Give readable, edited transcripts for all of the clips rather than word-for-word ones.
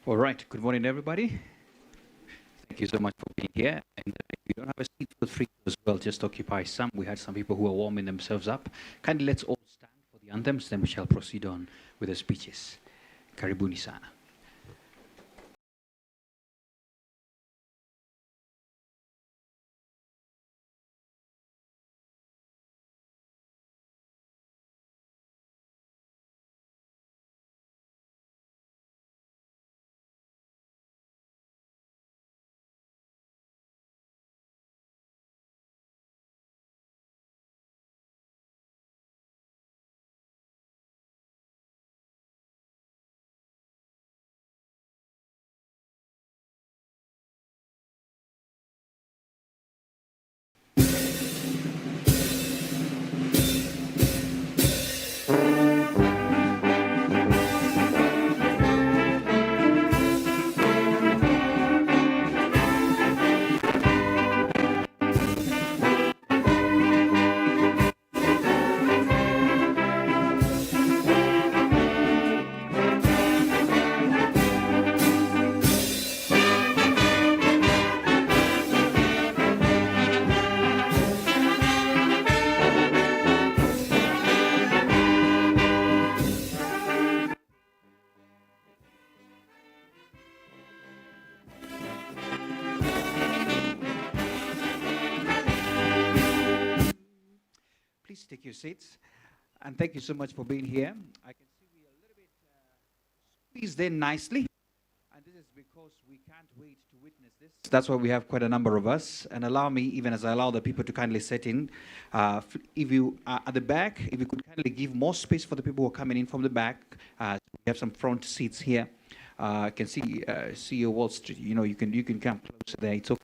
All right. Good morning, everybody. Thank you so much for being here. And if you don't have a seat, feel free to as well. Just occupy some. We had some people who are warming themselves up. Kindly let's all stand for the anthems, then we shall proceed on with the speeches. Karibuni sana. Please take your seats. And thank you so much for being here. I can see we are a little bit squeezed in nicely. And this is because we can't wait to witness this. That's why we have quite a number of us. And allow me, even as I allow the people to kindly set in, if you are at the back, if you could kindly give more space for the people who are coming in from the back. We have some front seats here. I can see CEO Wall Street. You know, you can come closer there. It's okay,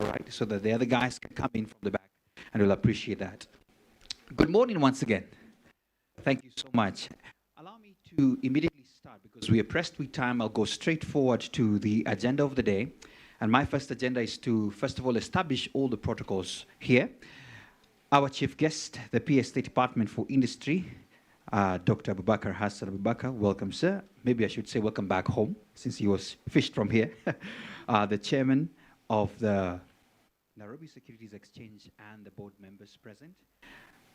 all right, so that the other guys can come in from the back, and we'll appreciate that. Good morning once again. Thank you so much. Allow me to immediately start because we are pressed with time. I'll go straight forward to the agenda of the day. And my first agenda is to, first of all, establish all the protocols here. Our chief guest, the PA State Department for Industry, Dr. Abubakar Hassan Abubakar. Welcome, sir. Maybe I should say welcome back home since he was fished from here. The chairman of the Nairobi Securities Exchange and the board members present.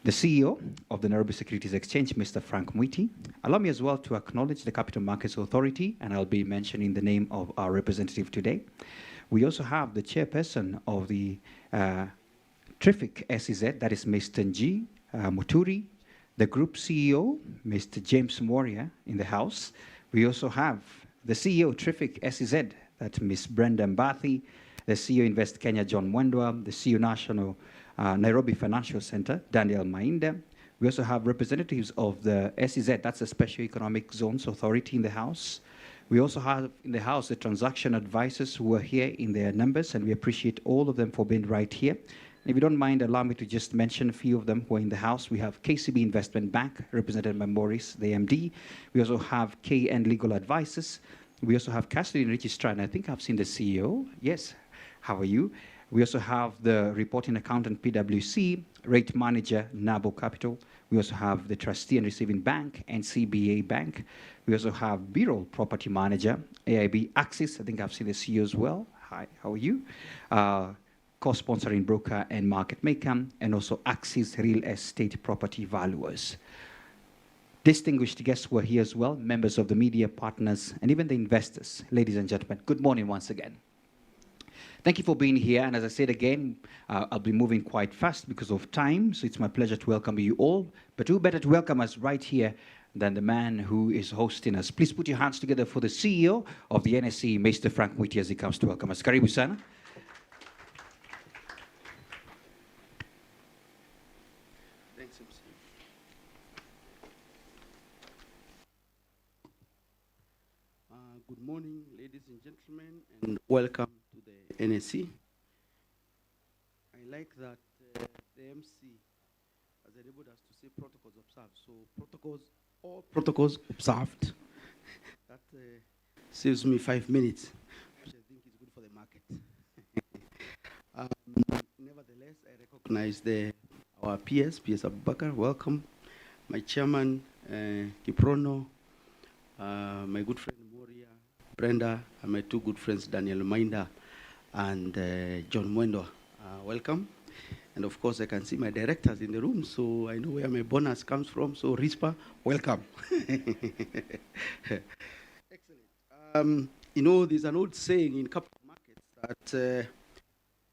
The CEO of the Nairobi Securities Exchange, Mr. Frank Mwiti. Allow me as well to acknowledge the Capital Markets Authority, and I'll be mentioning the name of our representative today. We also have the chairperson of the TRIFIC SEZ, that is Mr. Nji Muturi, the group CEO, Mr. James Moria, in the house. We also have the CEO TRIFIC SEZ, that's Ms. Brenda Mbathi, the CEO Invest Kenya, John Mwendwa, the CEO National Nairobi Financial Center, Daniel Mainda. We also have representatives of the SEZ, that's the Special Economic Zones Authority in the House. We also have in the House the transaction advisors who are here in their numbers, and we appreciate all of them for being right here. And if you don't mind, allow me to just mention a few of them who are in the House. We have KCB Investment Bank, represented by Maurice, the MD. We also have KN Legal Advisors. We also have Custody and Registrar, and I think I've seen the CEO. Yes, how are you? We also have the reporting accountant, PwC, rate manager, NABO Capital. We also have the trustee and receiving bank, NCBA Bank. We also have bureau property manager, AIB Axis. I think I've seen the CEO as well. Hi, how are you? Co-sponsoring broker and market maker, and also Axis Real Estate Property Valuers. Distinguished guests who are here as well, members of the media partners, and even the investors. Ladies and gentlemen, good morning once again. Thank you for being here, and as I said again, I'll be moving quite fast because of time, so it's my pleasure to welcome you all. But who better to welcome us right here than the man who is hosting us. Please put your hands together for the CEO of the NSE, Mr. Frank Mwiti, as he comes to welcome us. Karibu sana. Thanks, MC. Good morning, ladies and gentlemen, and welcome to the NSE. I like that the MC has enabled us to say protocols observed. So all protocols observed. That saves me 5 minutes, which I think is good for the market. Nevertheless, I recognize our PS Abubakar, welcome. My chairman, Kiprono, my good friend Moria, Brenda, and my two good friends, Daniel Minda and John Mwendo. Welcome. And of course, I can see my directors in the room, so I know where my bonus comes from. So, RISPA, welcome. Excellent. There's an old saying in capital markets that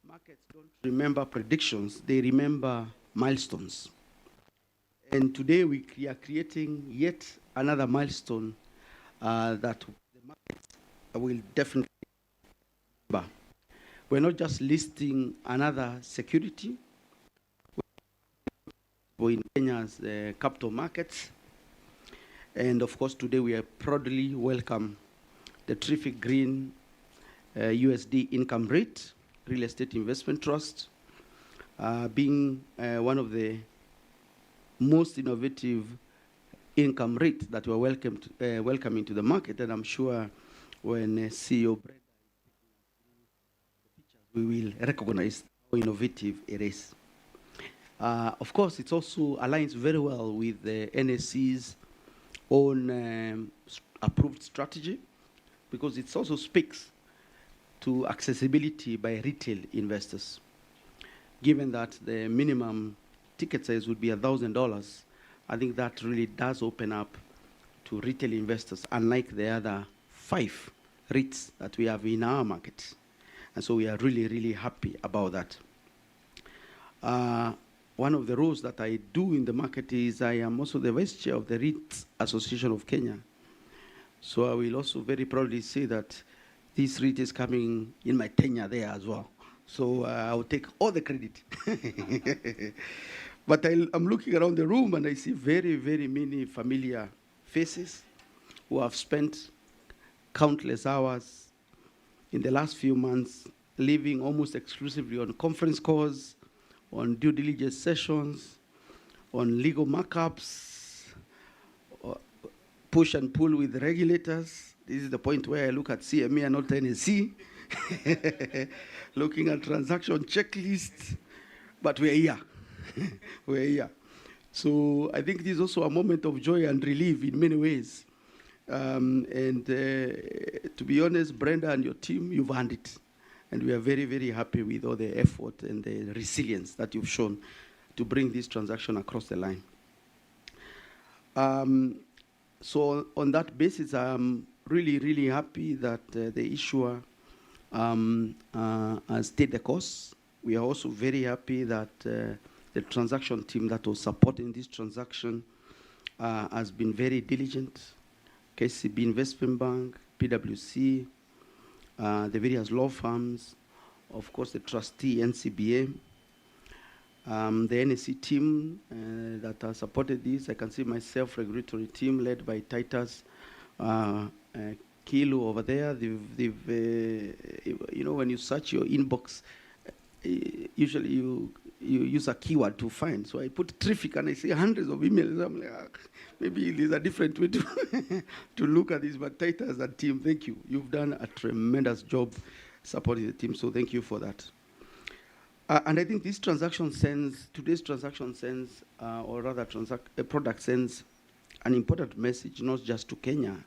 markets don't remember predictions, they remember milestones. And today we are creating yet another milestone that the markets will definitely remember. We're not just listing another security in Kenya's capital markets. And of course, today we are proudly welcome the TRIFIC Green USD Income REIT, Real Estate Investment Trust, being one of the most innovative income REIT that we're welcoming to the market. And I'm sure when CEO Brenda is taking us through the pictures, we will recognize how innovative it is. Of course, it also aligns very well with the NSC's own approved strategy, because it also speaks to accessibility by retail investors. Given that the minimum ticket size would be $1,000, I think that really does open up to retail investors, unlike the other 5 REITs that we have in our market. And so we are really, really happy about that. One of the roles that I do in the market is I am also the vice chair of the REIT Association of Kenya. So I will also very proudly say that this REIT is coming in my tenure there as well. So I'll take all the credit. But I'm looking around the room and I see very, very many familiar faces who have spent countless hours in the last few months living almost exclusively on conference calls, on due diligence sessions, on legal markups, push and pull with regulators. This is the point where I look at CME and not NSC, looking at transaction checklists, but we're here. We're here. So I think this is also a moment of joy and relief in many ways. To be honest, Brenda and your team, you've earned it. And we are very, very happy with all the effort and the resilience that you've shown to bring this transaction across the line. So on that basis, I'm really, really happy that the issuer has stayed the course. We are also very happy that the transaction team that was supporting this transaction has been very diligent. KCB Investment Bank, PwC, the various law firms, of course the trustee, NCBA, the NSC team that has supported this. I can see my self-regulatory team led by Titus Kilu over there. They've when you search your inbox, usually you use a keyword to find. So I put TRIFIC and I see hundreds of emails. I'm like, maybe there's a different way to to look at this. But Titus and team, thank you. You've done a tremendous job supporting the team. So thank you for that. And I think this transaction sends, today's transaction sends, or rather product sends an important message, not just to Kenya.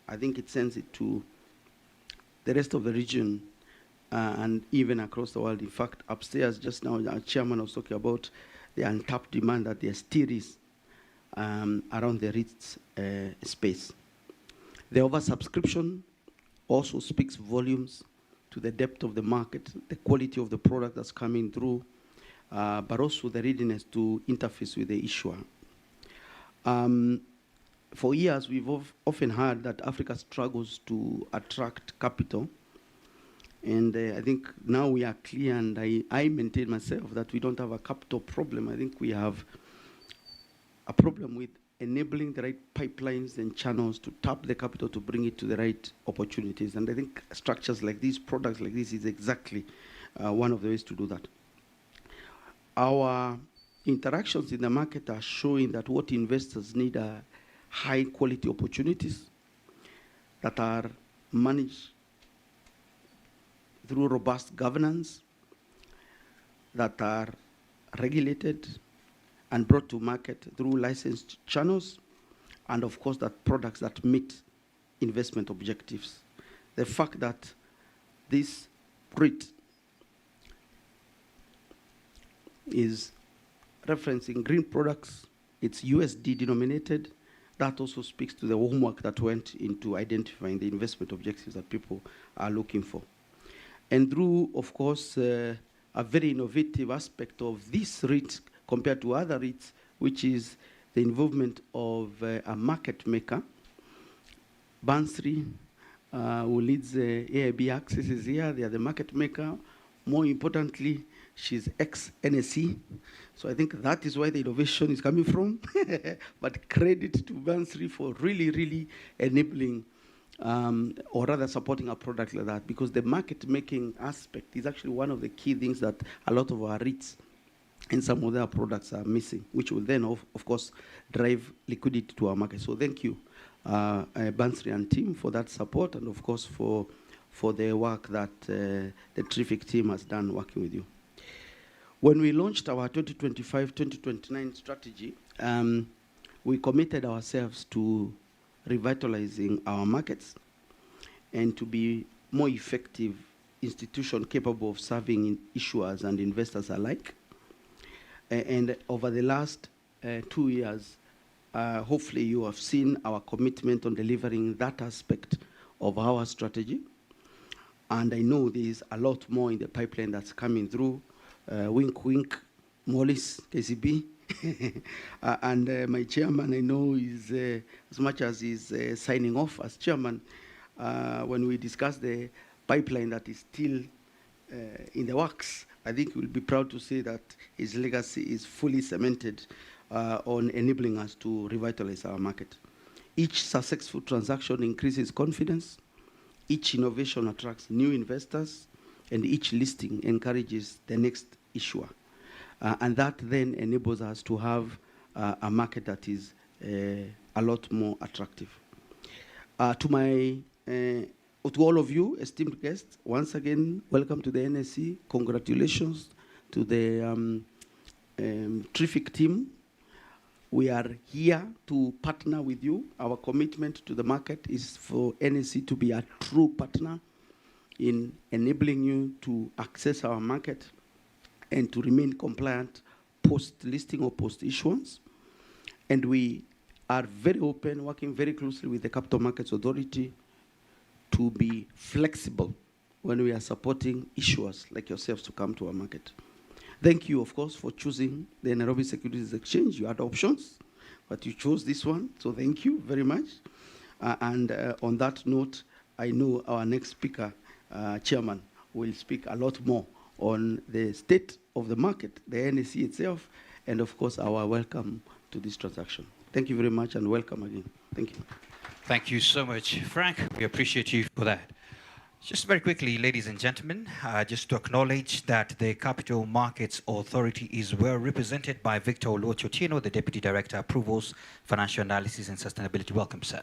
I think it sends it to the rest of the region and even across the world. In fact, upstairs just now, our chairman was talking about the untapped demand that there still is around the REIT space. The oversubscription also speaks volumes to the depth of the market, the quality of the product that's coming through, but also the readiness to interface with the issuer. For years, we've often heard that Africa struggles to attract capital. And I think now we are clear, and I maintain myself that we don't have a capital problem. I think we have a problem with enabling the right pipelines and channels to tap the capital to bring it to the right opportunities. And I think structures like these, products like this, is exactly one of the ways to do that. Our interactions in the market are showing that what investors need are high quality opportunities that are managed through robust governance, that are regulated and brought to market through licensed channels, and of course that products that meet investment objectives. the fact that this REIT is referencing green products, it's USD denominated. That also speaks to the homework that went into identifying the investment objectives that people are looking for. And through, of course, a very innovative aspect of this REIT compared to other REITs, which is the involvement of a market maker, Bansri, who leads AIB Access, is here. They are the market maker. More importantly, she's ex-NSE. So I think that is where the innovation is coming from. But credit to Bansri for really, really enabling or rather supporting a product like that, because the market making aspect is actually one of the key things that a lot of our REITs and some of their products are missing, which will then, of course, drive liquidity to our market. So thank you, Bansri and team, for that support, and of course for the work that the TRIFIC team has done working with you. When we launched our 2025-2029 strategy, we committed ourselves to revitalizing our markets and to be more effective institution capable of serving issuers and investors alike. And over the last 2 years, hopefully you have seen our commitment on delivering that aspect of our strategy. And I know there is a lot more in the pipeline that's coming through. Wink, wink, Mollis, KCB. And my chairman, I know, is as much as he's signing off as chairman, when we discuss the pipeline that is still in the works, I think we'll be proud to say that his legacy is fully cemented on enabling us to revitalize our market. Each successful transaction increases confidence, each innovation attracts new investors, and each listing encourages the next issuer. And that then enables us to have a market that is a lot more attractive. To all of you, esteemed guests, once again, welcome to the NSE. Congratulations to the TRIFIC team. We are here to partner with you. Our commitment to the market is for NSE to be a true partner in enabling you to access our market and to remain compliant post-listing or post-issuance. And we are very open, working very closely with the Capital Markets Authority to be flexible when we are supporting issuers like yourselves to come to our market. Thank you, of course, for choosing the Nairobi Securities Exchange. You had options, but you chose this one, so thank you very much. And on that note, I know our next speaker, chairman, will speak a lot more on the state of the market, the NSE itself, and of course, our welcome to this transaction. Thank you very much and welcome again. Thank you. Thank you so much, Frank. We appreciate you for that. Just very quickly, ladies and gentlemen, just to acknowledge that the Capital Markets Authority is well represented by Victor Oluochotino, the Deputy Director, Approvals, Financial Analysis and Sustainability. Welcome, sir.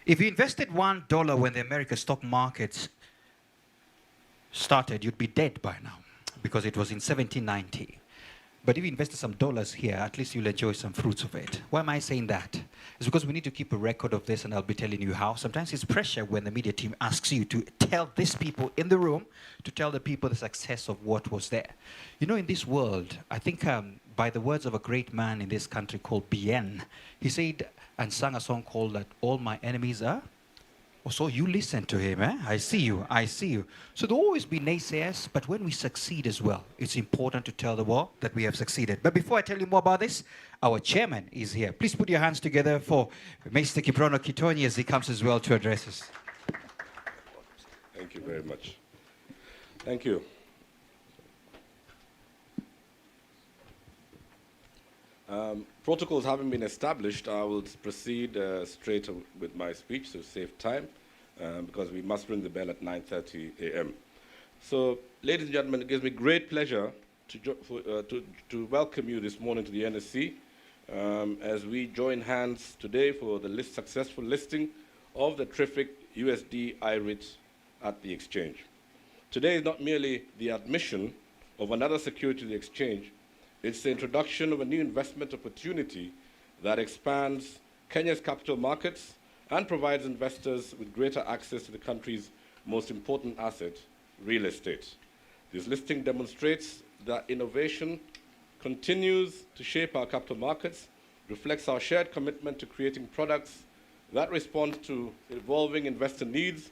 If you invested $1 when the American stock markets started, you'd be dead by now because it was in 1790. But if you invested some dollars here, at least you'll enjoy some fruits of it. Why am I saying that? It's because we need to keep a record of this, and I'll be telling you how. Sometimes it's pressure when the media team asks you to tell these people in the room, to tell the people the success of what was there. You know, in this world, I think by the words of a great man in this country called Bien, he said and sang a song called that all my enemies are. Oh, so you listen to him, eh? I see you, I see you. So there'll always be naysayers, but when we succeed as well, it's important to tell the world that we have succeeded. But before I tell you more about this, our chairman is here. Please put your hands together for Mr. Kiprono Kitonyi as he comes as well to address us. Thank you very much. Thank you. Protocols having been established, I will proceed straight with my speech to save time because we must ring the bell at 9:30 a.m. So, ladies and gentlemen, it gives me great pleasure to welcome you this morning to the NSE as we join hands today for the successful listing of the TRIFIC USD I-REIT at the exchange. Today is not merely the admission of another security to the exchange, it's the introduction of a new investment opportunity that expands Kenya's capital markets and provides investors with greater access to the country's most important asset, real estate. This listing demonstrates that innovation continues to shape our capital markets, reflects our shared commitment to creating products that respond to evolving investor needs,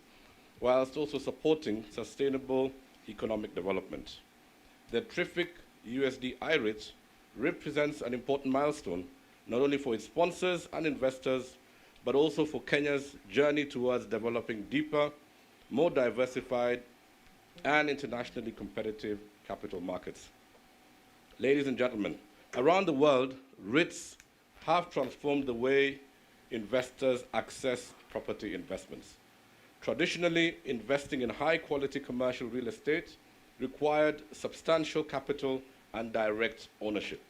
whilst also supporting sustainable economic development. The TRIFIC USD I-REIT represents an important milestone, not only for its sponsors and investors, but also for Kenya's journey towards developing deeper, more diversified, and internationally competitive capital markets. Ladies and gentlemen, around the world, REITs have transformed the way investors access property investments. Traditionally, investing in high-quality commercial real estate required substantial capital and direct ownership.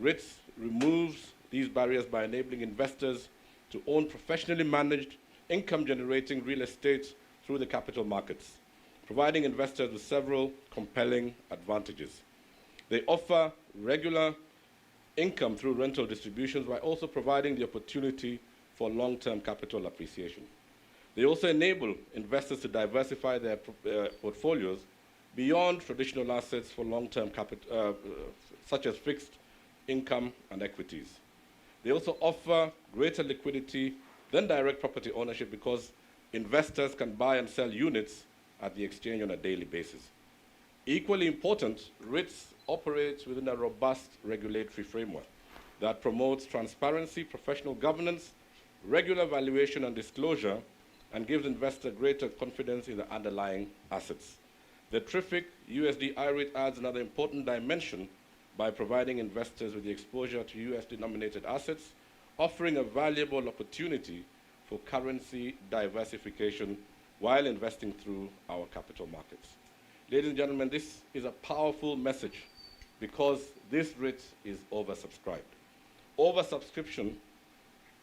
REITs removes these barriers by enabling investors to own professionally managed, income-generating real estate through the capital markets, providing investors with several compelling advantages. They offer regular income through rental distributions while also providing the opportunity for long-term capital appreciation. They also enable investors to diversify their portfolios beyond traditional assets for long-term capital, such as fixed income and equities. They also offer greater liquidity than direct property ownership because investors can buy and sell units at the exchange on a daily basis. Equally important, REITs operate within a robust regulatory framework that promotes transparency, professional governance, regular valuation and disclosure, and gives investors greater confidence in the underlying assets. The TRIFIC USD I-REIT adds another important dimension by providing investors with the exposure to US-denominated assets, offering a valuable opportunity for currency diversification while investing through our capital markets. Ladies and gentlemen, this is a powerful message because this REIT is oversubscribed. Oversubscription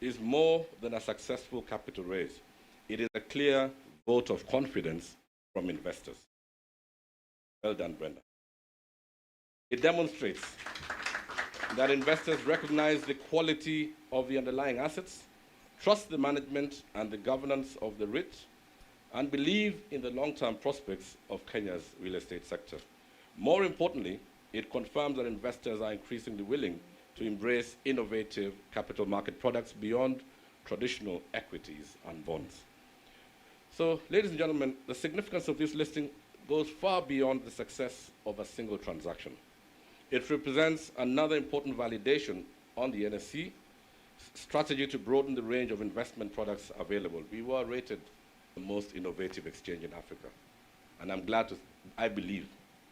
is more than a successful capital raise. It is a clear vote of confidence from investors. Well done, Brenda. It demonstrates that investors recognize the quality of the underlying assets, trust the management and the governance of the REIT, and believe in the long-term prospects of Kenya's real estate sector. More importantly, it confirms that investors are increasingly willing to embrace innovative capital market products beyond traditional equities and bonds. So, ladies and gentlemen, the significance of this listing goes far beyond the success of a single transaction. It represents another important validation on the NSE strategy to broaden the range of investment products available. We were rated the most innovative exchange in Africa, and I believe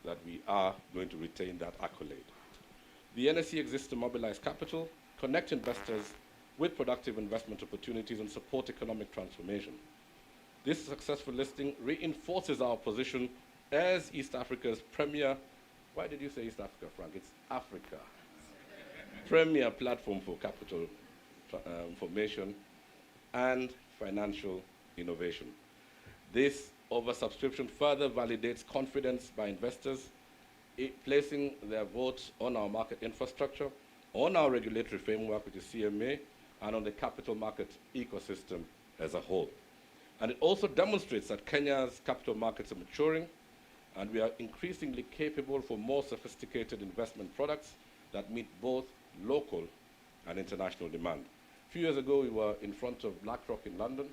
that we are going to retain that accolade. The NSE exists to mobilize capital, connect investors with productive investment opportunities, and support economic transformation. This successful listing reinforces our position as East Africa's premier, why did you say East Africa, Frank? It's Africa. Premier platform for capital formation and financial innovation. This oversubscription further validates confidence by investors, placing their votes on our market infrastructure, on our regulatory framework, which is CMA, and on the capital market ecosystem as a whole. And it also demonstrates that Kenya's capital markets are maturing, and we are increasingly capable for more sophisticated investment products that meet both local and international demand. A few years ago, we were in front of BlackRock in London,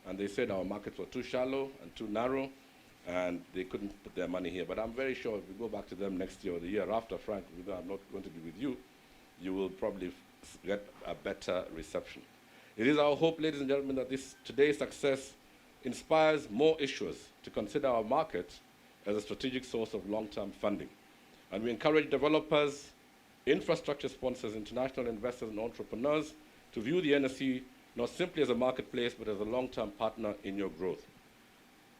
and they said our markets were too shallow and too narrow, and they couldn't put their money here. But I'm very sure if we go back to them next year or the year after, Frank, we know I'm not going to be with you, you will probably get a better reception. It is our hope, ladies and gentlemen, that today's success inspires more issuers to consider our market as a strategic source of long-term funding. And we encourage developers, infrastructure sponsors, international investors, and entrepreneurs to view the NSE not simply as a marketplace, but as a long-term partner in your growth.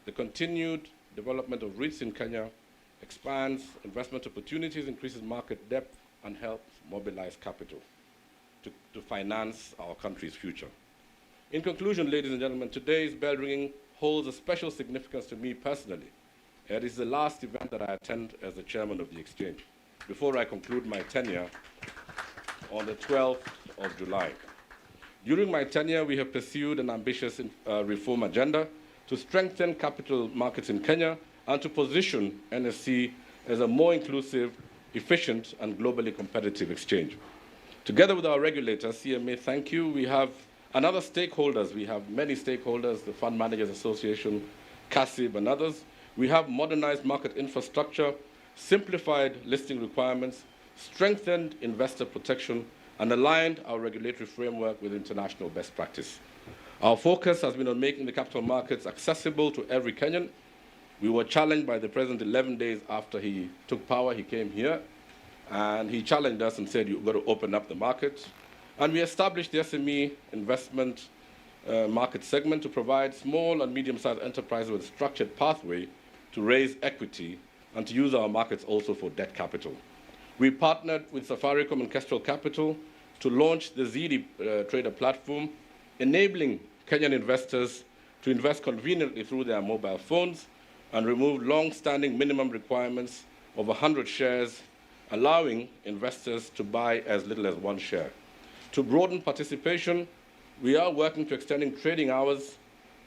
The continued development of REITs in Kenya expands investment opportunities, increases market depth, and helps mobilize capital to finance our country's future. In conclusion, ladies and gentlemen, today's bell ringing holds a special significance to me personally. It is the last event that I attend as the chairman of the exchange before I conclude my tenure on the 12th of July. During my tenure, we have pursued an ambitious reform agenda to strengthen capital markets in Kenya and to position NSC as a more inclusive, efficient, and globally competitive exchange. Together with our regulator, CMA, thank you, we have and other stakeholders. We have many stakeholders, the Fund Managers Association, CASIB, and others. We have modernized market infrastructure, simplified listing requirements, strengthened investor protection, and aligned our regulatory framework with international best practice. Our focus has been on making the capital markets accessible to every Kenyan. We were challenged by the President 11 days after he took power. He came here, and he challenged us and said, you've got to open up the market. And we established the SME investment market segment to provide small and medium-sized enterprises with a structured pathway to raise equity and to use our markets also for debt capital. We partnered with Safaricom and Kestrel Capital to launch the ZD Trader platform, enabling Kenyan investors to invest conveniently through their mobile phones and remove long-standing minimum requirements of 100 shares, allowing investors to buy as little as 1 share. To broaden participation, we are working to extending trading hours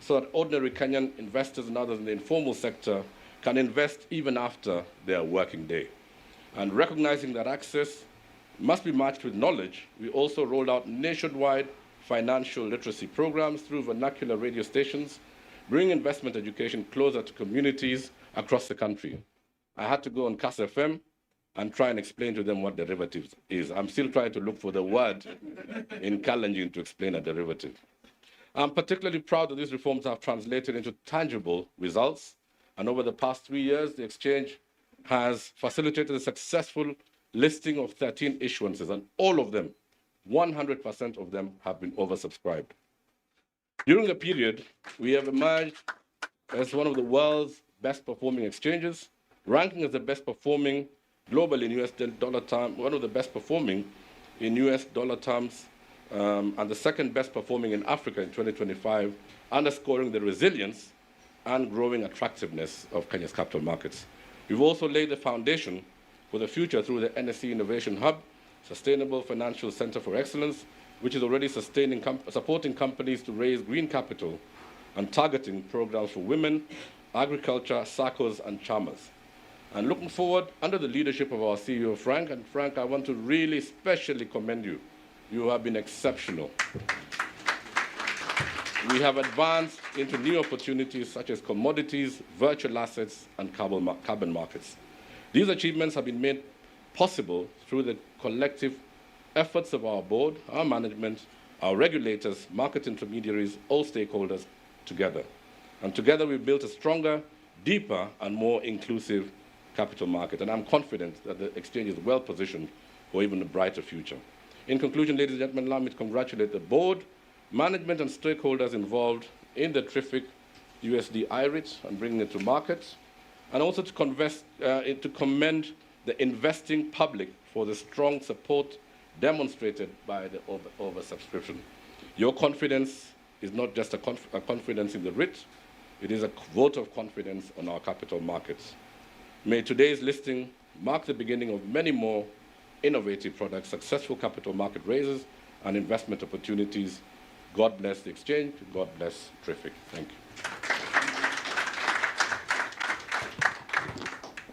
so that ordinary Kenyan investors and others in the informal sector can invest even after their working day. And recognizing that access must be matched with knowledge, we also rolled out nationwide financial literacy programs through vernacular radio stations, bringing investment education closer to communities across the country. I had to go on CAS FM and try and explain to them what derivatives is. I'm still trying to look for the word in Kalenjin to explain a derivative. I'm particularly proud that these reforms have translated into tangible results. And over the past 3 years, the exchange has facilitated the successful listing of 13 issuances, and all of them, 100% of them, have been oversubscribed. During the period, we have emerged as one of the world's best performing exchanges, ranking as the best performing globally in US dollar terms, one of the best performing in US dollar terms, and the second best performing in Africa in 2025, underscoring the resilience and growing attractiveness of Kenya's capital markets. We've also laid the foundation for the future through the NSE Innovation Hub, Sustainable Financial Center for Excellence, which is already supporting companies to raise green capital and targeting programs for women, agriculture, SACCOs, and Chamas. And looking forward, under the leadership of our CEO, Frank, and Frank, I want to really specially commend you. You have been exceptional. We have advanced into new opportunities such as commodities, virtual assets, and carbon markets. These achievements have been made possible through the collective efforts of our board, our management, our regulators, market intermediaries, all stakeholders together. And together we've built a stronger, deeper, and more inclusive capital market. And I'm confident that the exchange is well positioned for even a brighter future. In conclusion, ladies and gentlemen, allow me to congratulate the board, management, and stakeholders involved in the TRIFIC USD I-REIT and bringing it to market, and also to commend the investing public for the strong support demonstrated by the oversubscription. Your confidence is not just a confidence in the REIT, it is a vote of confidence on our capital markets. May today's listing mark the beginning of many more innovative products, successful capital market raises, and investment opportunities. God bless the exchange. God bless TRIFIC. Thank you.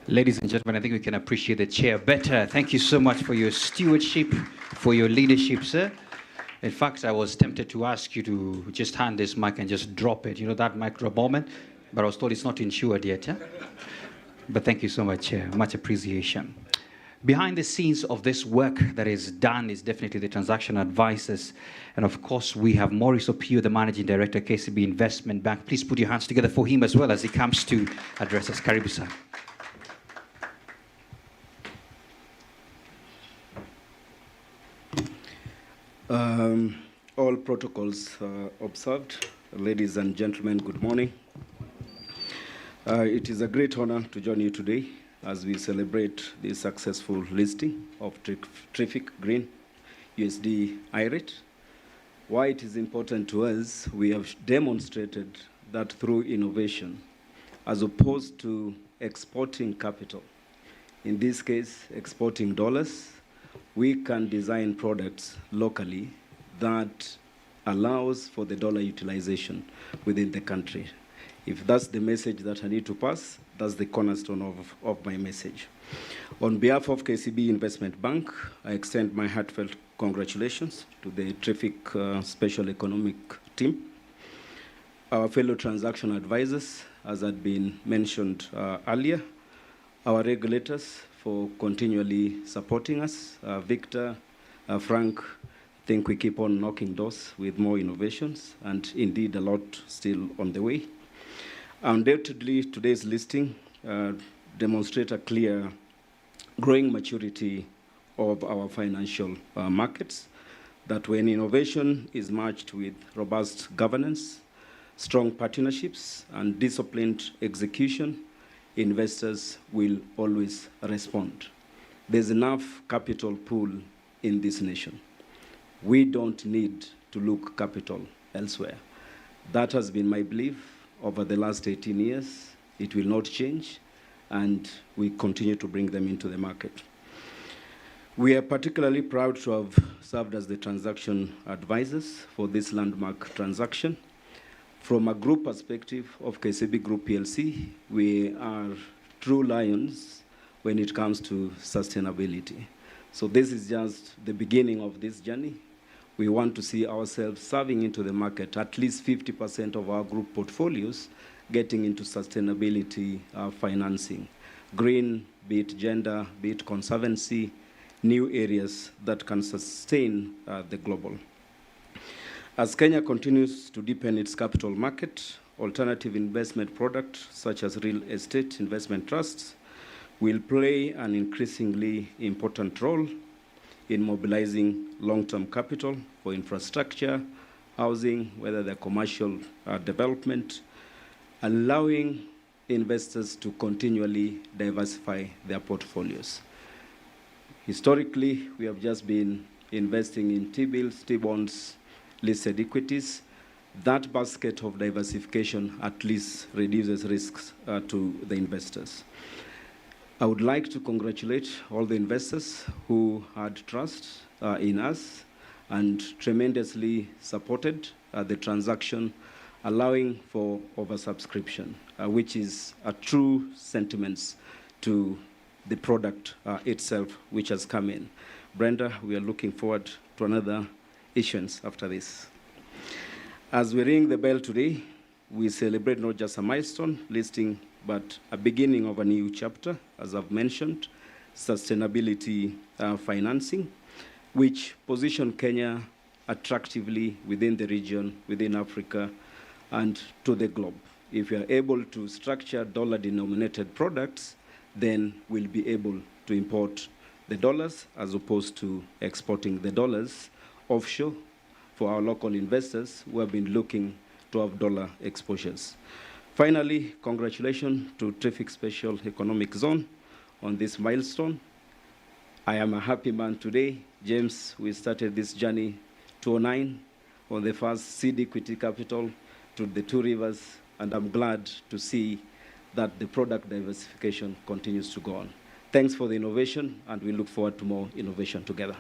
Ladies and gentlemen, I think we can appreciate the chair better. Thank you so much for your stewardship, for your leadership, sir. In fact, I was tempted to ask you to just hand this mic and just drop it. You know, that micro moment? But I was told it's not insured yet. Yeah? But thank you so much, Chair. Much appreciation. Behind the scenes of this work that is done is definitely the transaction advisors. And of course, we have Maurice Opio, the Managing Director, KCB Investment Bank. Please put your hands together for him as well as he comes to address us. Karibu, sir. All protocols observed. Ladies and gentlemen, good morning. It is a great honor to join you today as we celebrate the successful listing of TRIFIC Green USD I-REIT. Why it is important to us, we have demonstrated that through innovation, as opposed to exporting capital, in this case, exporting dollars, we can design products locally that allows for the dollar utilization within the country. If that's the message that I need to pass, that's the cornerstone of my message. On behalf of KCB Investment Bank, I extend my heartfelt congratulations to the TRIFIC Special Economic Team, our fellow transaction advisors, as had been mentioned earlier, our regulators for continually supporting us, Victor, Frank. I think we keep on knocking doors with more innovations, and indeed a lot still on the way. Undoubtedly, today's listing demonstrates a clear growing maturity of our financial markets, that when innovation is matched with robust governance, strong partnerships, and disciplined execution, investors will always respond. There's enough capital pool in this nation. We don't need to look capital elsewhere. That has been my belief over the last 18 years. It will not change, and we continue to bring them into the market. We are particularly proud to have served as the transaction advisors for this landmark transaction. From a group perspective of KCB Group PLC, we are true lions when it comes to sustainability. So this is just the beginning of this journey. We want to see ourselves serving into the market, at least 50% of our group portfolios getting into sustainability financing. Green, be it gender, be it conservancy, new areas that can sustain the global. As Kenya continues to deepen its capital market, alternative investment products such as real estate investment trusts will play an increasingly important role in mobilizing long-term capital for infrastructure, housing, whether they're commercial development, allowing investors to continually diversify their portfolios. Historically, we have just been investing in T-bills, T-bonds, listed equities. That basket of diversification at least reduces risks to the investors. I would like to congratulate all the investors who had trust in us and tremendously supported the transaction, allowing for oversubscription, which is a true sentiment to the product itself, which has come in. Brenda, we are looking forward to another issuance after this. As we ring the bell today, we celebrate not just a milestone listing, but a beginning of a new chapter, as I've mentioned, sustainability financing, which position Kenya attractively within the region, within Africa, and to the globe. If we are able to structure dollar-denominated products, then we'll be able to import the dollars as opposed to exporting the dollars offshore for our local investors who have been looking to have dollar exposures. Finally, congratulations to TRIFIC Special Economic Zone on this milestone. I am a happy man today. James, we started this journey 2009 on the first seed equity capital to the Two Rivers, and I'm glad to see that the product diversification continues to go on. Thanks for the innovation, and we look forward to more innovation together.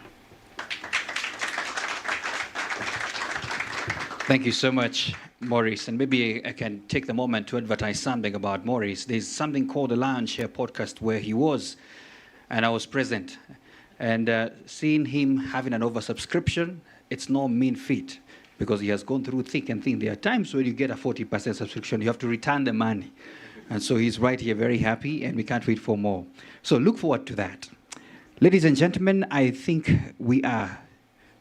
Thank you so much, Maurice. And maybe I can take the moment to advertise something about Maurice. There's something called the Lion Share podcast where he was, and I was present. And seeing him having an oversubscription, it's no mean feat because he has gone through thick and thin. There are times where you get a 40% subscription, you have to return the money. And so he's right here, very happy, and we can't wait for more. So look forward to that. Ladies and gentlemen, I think we are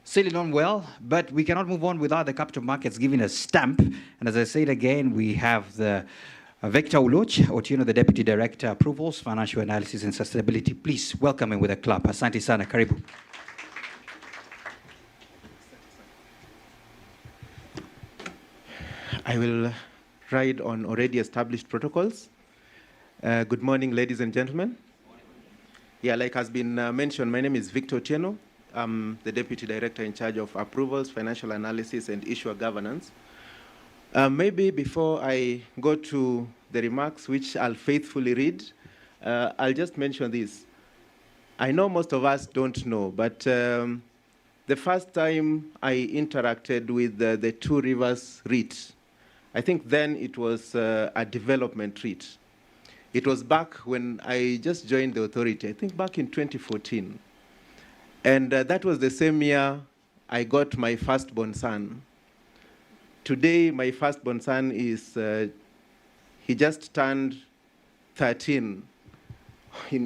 sailing on well, but we cannot move on without the capital markets giving a stamp. And as I said again, we have the Victor Otieno, the Deputy Director, Approvals, Financial Analysis and Sustainability. Please welcome him with a clap. Asante sana, karibu. I will ride on already established protocols. Good morning, ladies and gentlemen. Yeah, like has been mentioned, my name is Victor Otieno. I'm the Deputy Director in charge of Approvals, Financial Analysis, and Issuer Governance. Maybe before I go to the remarks, which I'll faithfully read, I'll just mention this. I know most of us don't know, but the first time I interacted with the Two Rivers REIT, I think then it was a development REIT. It was back when I just joined the authority, I think back in 2014. And that was the same year I got my firstborn son. Today, my firstborn son is, he just turned 13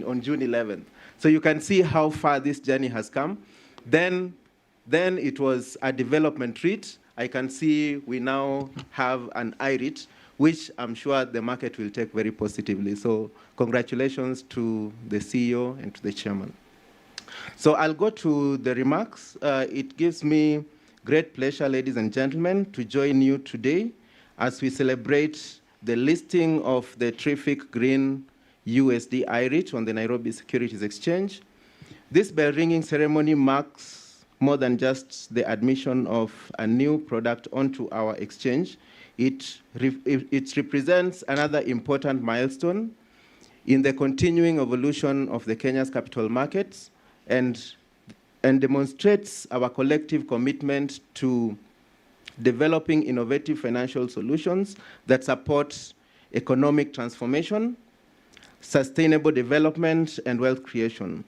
on June 11th. So you can see how far this journey has come. Then it was a development REIT. I can see we now have an I-REIT, which I'm sure the market will take very positively. So congratulations to the CEO and to the chairman. So I'll go to the remarks. It gives me great pleasure, ladies and gentlemen, to join you today as we celebrate the listing of the TRIFIC Green USD I-REIT on the Nairobi Securities Exchange. This bell-ringing ceremony marks more than just the admission of a new product onto our exchange. It represents another important milestone in the continuing evolution of the Kenya's capital markets and demonstrates our collective commitment to developing innovative financial solutions that support economic transformation, sustainable development, and wealth creation.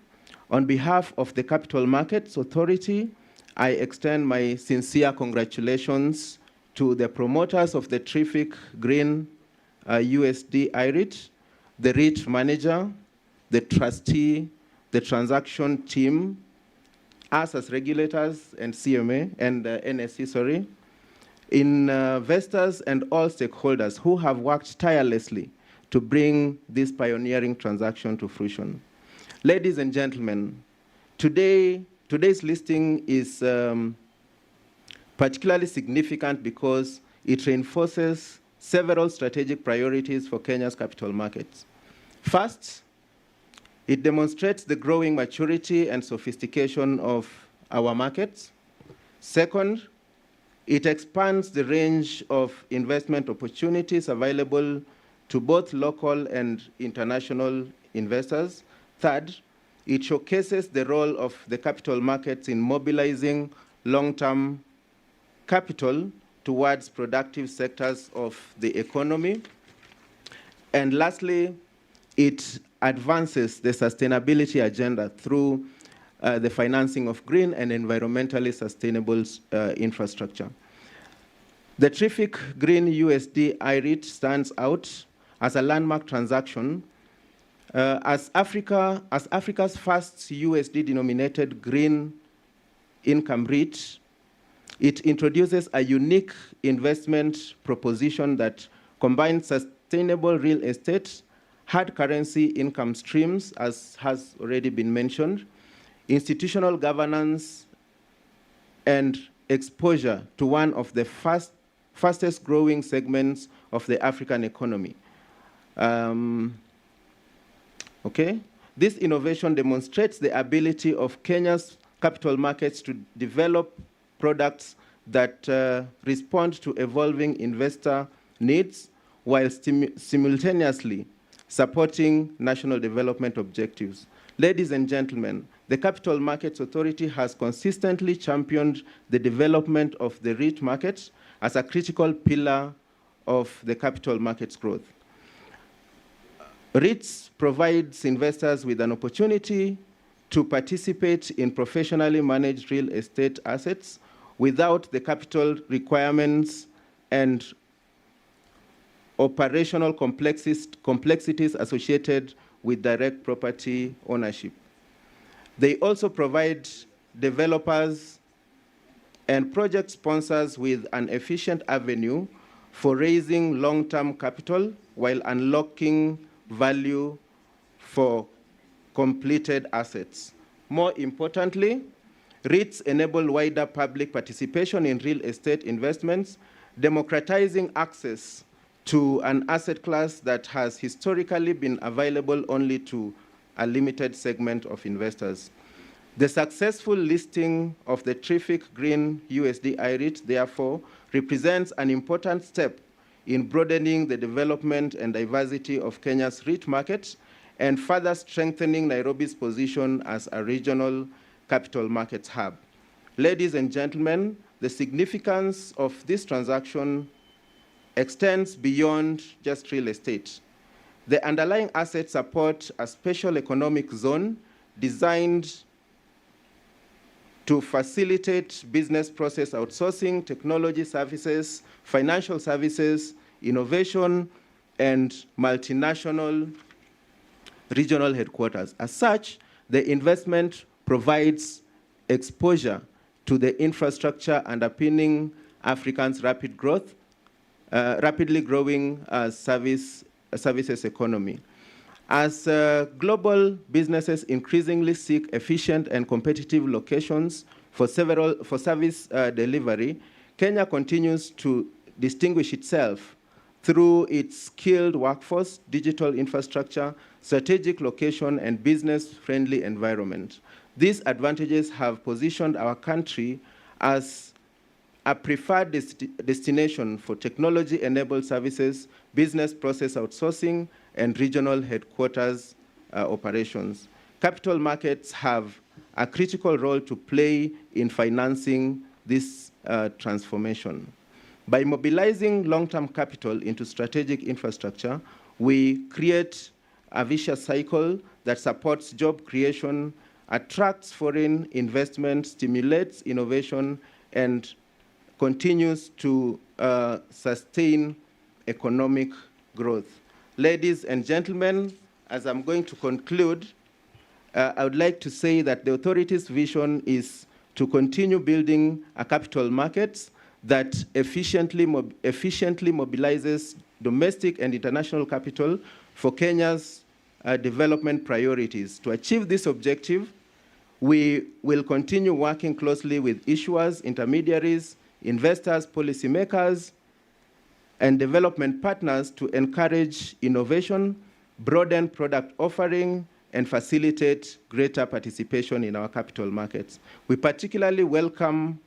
On behalf of the Capital Markets Authority, I extend my sincere congratulations to the promoters of the TRIFIC Green USD I-REIT, the REIT manager, the trustee, the transaction team, us as regulators and CMA and NSE, sorry, investors and all stakeholders who have worked tirelessly to bring this pioneering transaction to fruition. Ladies and gentlemen, today's listing is particularly significant because it reinforces several strategic priorities for Kenya's capital markets. First, it demonstrates the growing maturity and sophistication of our markets. Second, it expands the range of investment opportunities available to both local and international investors. Third, it showcases the role of the capital markets in mobilizing long-term capital towards productive sectors of the economy. And lastly, it advances the sustainability agenda through the financing of green and environmentally sustainable infrastructure. The TRIFIC Green USD I-REIT stands out as a landmark transaction as Africa's first USD-denominated green income REIT. It introduces a unique investment proposition that combines sustainable real estate, hard currency income streams, as has already been mentioned, institutional governance, and exposure to one of the fastest growing segments of the African economy. This innovation demonstrates the ability of Kenya's capital markets to develop products that respond to evolving investor needs while simultaneously supporting national development objectives. Ladies and gentlemen, the Capital Markets Authority has consistently championed the development of the REIT market as a critical pillar of the capital markets growth. REITs provides investors with an opportunity to participate in professionally managed real estate assets without the capital requirements and operational complexities associated with direct property ownership. They also provide developers and project sponsors with an efficient avenue for raising long-term capital while unlocking value for completed assets. More importantly, REITs enable wider public participation in real estate investments, democratizing access to an asset class that has historically been available only to a limited segment of investors. The successful listing of the TRIFIC Green USD I-REIT, therefore, represents an important step in broadening the development and diversity of Kenya's REIT market and further strengthening Nairobi's position as a regional capital markets hub. Ladies and gentlemen, the significance of this transaction extends beyond just real estate. The underlying assets support a special economic zone designed to facilitate business process outsourcing, technology services, financial services, innovation, and multinational regional headquarters. As such, the investment provides exposure to the infrastructure underpinning Africa's rapid growth, rapidly growing services economy. As global businesses increasingly seek efficient and competitive locations for service delivery, Kenya continues to distinguish itself through its skilled workforce, digital infrastructure, strategic location, and business-friendly environment. These advantages have positioned our country as a preferred destination for technology-enabled services, business process outsourcing, and regional headquarters operations. Capital markets have a critical role to play in financing this transformation. By mobilizing long-term capital into strategic infrastructure, we create a vicious cycle that supports job creation, attracts foreign investment, stimulates innovation, and continues to sustain economic growth. Ladies and gentlemen, as I'm going to conclude, I would like to say that the authority's vision is to continue building a capital market that efficiently mobilizes domestic and international capital for Kenya's development priorities. To achieve this objective, we will continue working closely with issuers, intermediaries, investors, policymakers, and development partners to encourage innovation, broaden product offering, and facilitate greater participation in our capital markets. We particularly welcome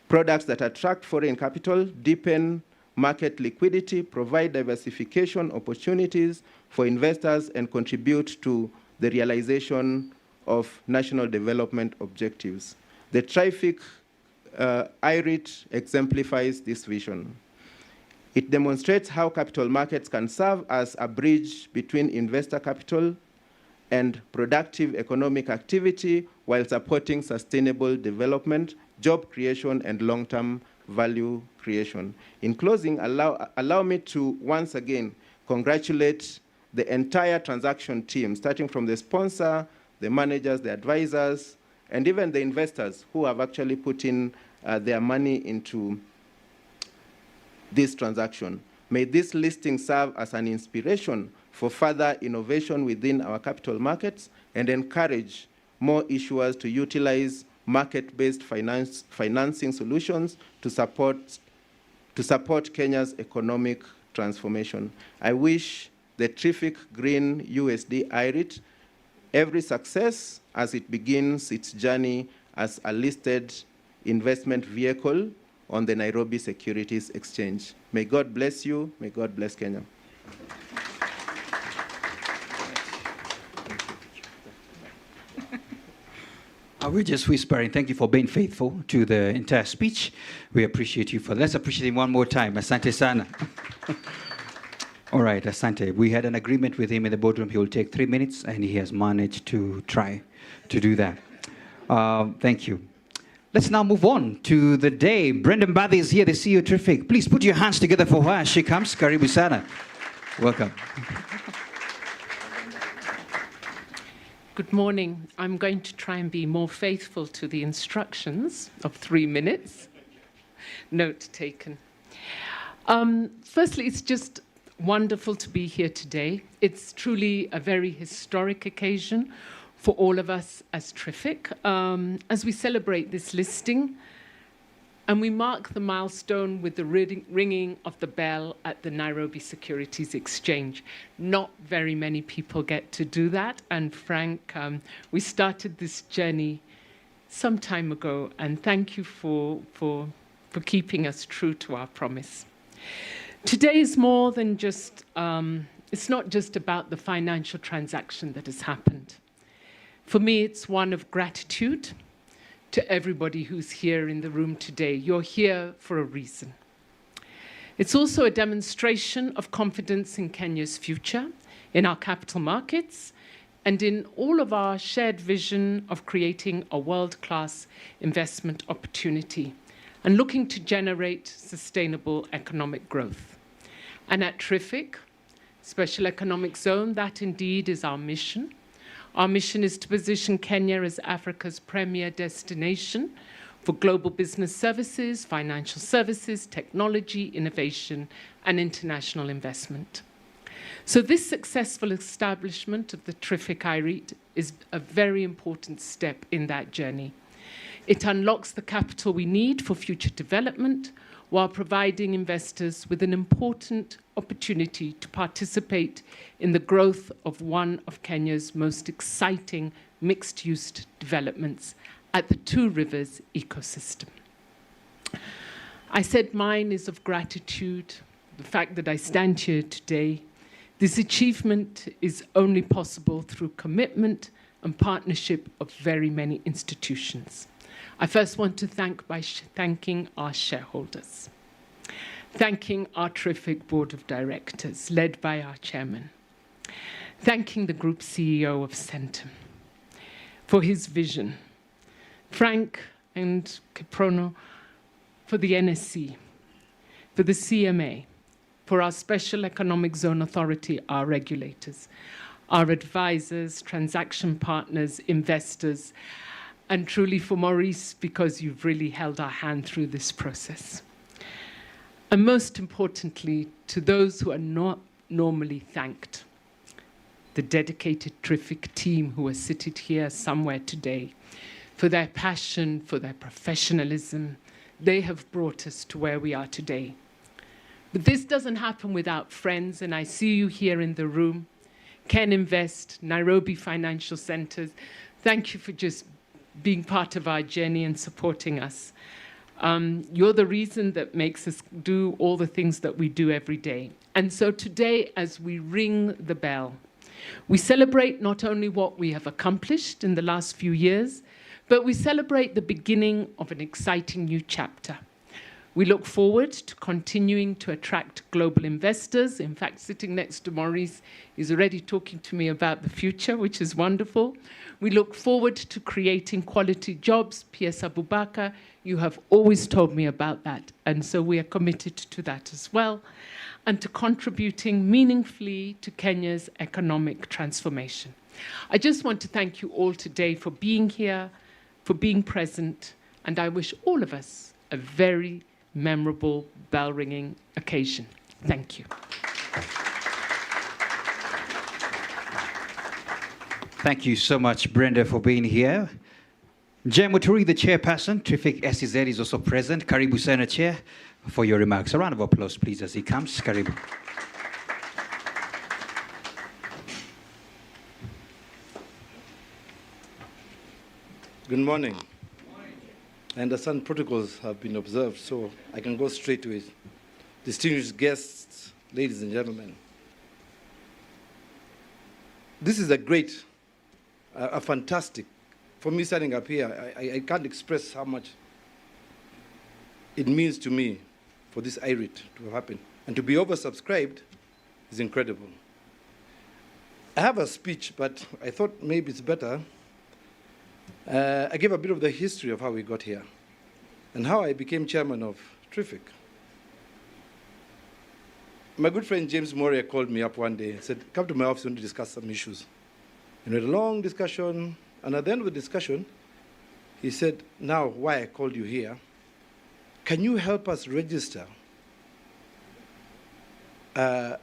products that attract foreign capital, deepen market liquidity, provide diversification opportunities for investors, and contribute to the realization of national development objectives. The TRIFIC I-REIT exemplifies this vision. It demonstrates how capital markets can serve as a bridge between investor capital and productive economic activity while supporting sustainable development, job creation, and long-term value creation. In closing, allow me to once again congratulate the entire transaction team, starting from the sponsor, the managers, the advisors, and even the investors who have actually put in their money into this transaction. May this listing serve as an inspiration for further innovation within our capital markets and encourage more issuers to utilize market-based financing solutions to support Kenya's economic transformation. I wish the TRIFIC Green USD I-REIT every success as it begins its journey as a listed investment vehicle on the Nairobi Securities Exchange. May God bless you. May God bless Kenya. We're just whispering. Thank you for being faithful to the entire speech. We appreciate you for that. Let's appreciate him one more time. Asante sana. All right, Asante. We had an agreement with him in the boardroom. He will take 3 minutes, and he has managed to try to do that. Thank you. Let's now move on to the day. Brendan Bathy is here, the CEO of TRIFIC. Please put your hands together for her as she comes. Karibu sana. Welcome. Good morning. I'm going to try and be more faithful to the instructions of 3 minutes. Note taken. Firstly, it's just wonderful to be here today. It's truly a very historic occasion for all of us as TRIFIC, as we celebrate this listing and we mark the milestone with the ringing of the bell at the Nairobi Securities Exchange. Not very many people get to do that, and Frank, we started this journey some time ago, and thank you for keeping us true to our promise. Today is more than just, it's not just about the financial transaction that has happened. For me, it's one of gratitude to everybody who's here in the room today. You're here for a reason. It's also a demonstration of confidence in Kenya's future, in our capital markets, and in all of our shared vision of creating a world-class investment opportunity and looking to generate sustainable economic growth. And at TRIFIC, Special Economic Zone, that indeed is our mission. Our mission is to position Kenya as Africa's premier destination for global business services, financial services, technology, innovation, and international investment. So this successful establishment of the TRIFIC I-REIT is a very important step in that journey. It unlocks the capital we need for future development while providing investors with an important opportunity to participate in the growth of one of Kenya's most exciting mixed-use developments at the Two Rivers ecosystem. I said mine is of gratitude, the fact that I stand here today. This achievement is only possible through commitment and partnership of very many institutions. I first want to thank by thanking our shareholders, thanking our TRIFIC Board of Directors, led by our chairman, thanking the Group CEO of Centum for his vision, Frank and Kiprono for the NSC, for the CMA, for our Special Economic Zone Authority, our regulators, our advisors, transaction partners, investors, and truly for Maurice, because you've really held our hand through this process. And most importantly, to those who are not normally thanked, the dedicated TRIFIC team who are seated here somewhere today, for their passion, for their professionalism. They have brought us to where we are today. But this doesn't happen without friends, and I see you here in the room. Ken Invest, Nairobi Financial Centers, thank you for just being part of our journey and supporting us. You're the reason that makes us do all the things that we do every day. And so today, as we ring the bell, we celebrate not only what we have accomplished in the last few years, but we celebrate the beginning of an exciting new chapter. We look forward to continuing to attract global investors. In fact, sitting next to Maurice is already talking to me about the future, which is wonderful. We look forward to creating quality jobs. P.S. Abubakar, you have always told me about that, and so we are committed to that as well, and to contributing meaningfully to Kenya's economic transformation. I just want to thank you all today for being here, for being present, and I wish all of us a very memorable bell-ringing occasion. Thank you. Thank you so much, Brenda, for being here. Jay Muturi, the chairperson, TRIFIC SEZ, is also present. Karibu Sana, Chair, for your remarks. A round of applause, please, as he comes. Karibu. Good morning. I understand protocols have been observed, so I can go straight to it. Distinguished guests, ladies and gentlemen, this is a great, a fantastic, for me standing up here, I can't express how much it means to me for this I-REIT to happen. And to be oversubscribed is incredible. I have a speech, but I thought maybe it's better I gave a bit of the history of how we got here and how I became chairman of TRIFIC. My good friend James Moria called me up one day and said, come to my office, we want to discuss some issues. And we had a long discussion, and at the end of the discussion, he said, now why I called you here, can you help us register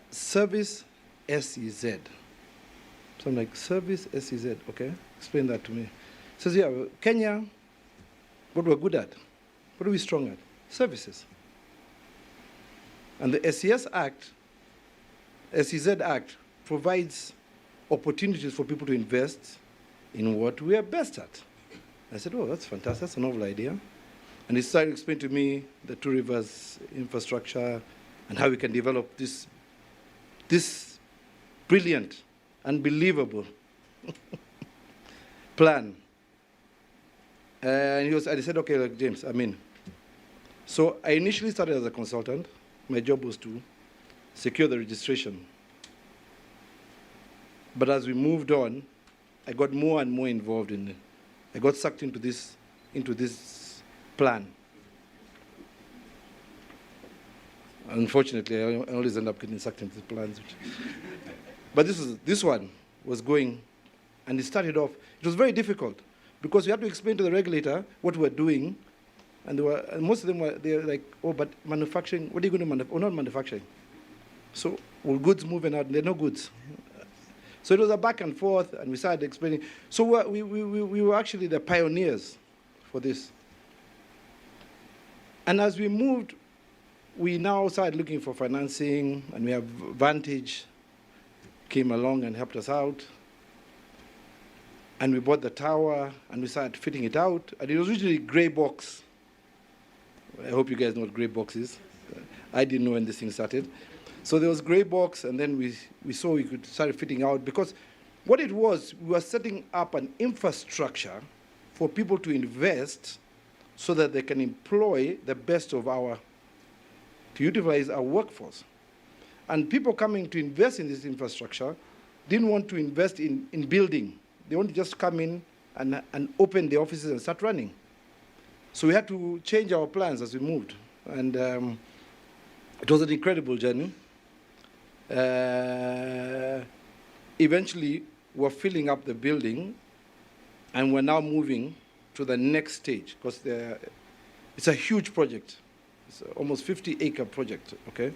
Service SEZ? So I'm like, Service SEZ, okay, explain that to me. He says, yeah, Kenya, what we're good at, what are we strong at? Services. And the SEZ Act provides opportunities for people to invest in what we are best at. I said, oh, that's fantastic, that's a novel idea. And he started to explain to me the Two Rivers infrastructure and how we can develop this brilliant, unbelievable plan. And I said, okay, look, James, I'm in. So I initially started as a consultant. My job was to secure the registration. But as we moved on, I got more and more involved in it. I got sucked into this plan. Unfortunately, I always end up getting sucked into the plans. But this one was going, and it started off. It was very difficult because we had to explain to the regulator what we're doing, and most of them were like, oh, but manufacturing. What are you going to manufacture? Oh, not manufacturing. So, well, goods moving out, and they're no goods. So it was a back and forth, and we started explaining. So we were actually the pioneers for this. And as we moved, we now started looking for financing, and we have Vantage came along and helped us out. And we bought the tower, and we started fitting it out. And it was usually gray box. I hope you guys know what gray box is. I didn't know when this thing started. So there was gray box, and then we saw we could start fitting out, because what it was, we were setting up an infrastructure for people to invest so that they can employ the best to utilize our workforce. And people coming to invest in this infrastructure didn't want to invest in building. They want to just come in and open the offices and start running. So we had to change our plans as we moved. And it was an incredible journey. Eventually, we're filling up the building, and we're now moving to the next stage, because it's a huge project. It's almost 50-acre project, okay?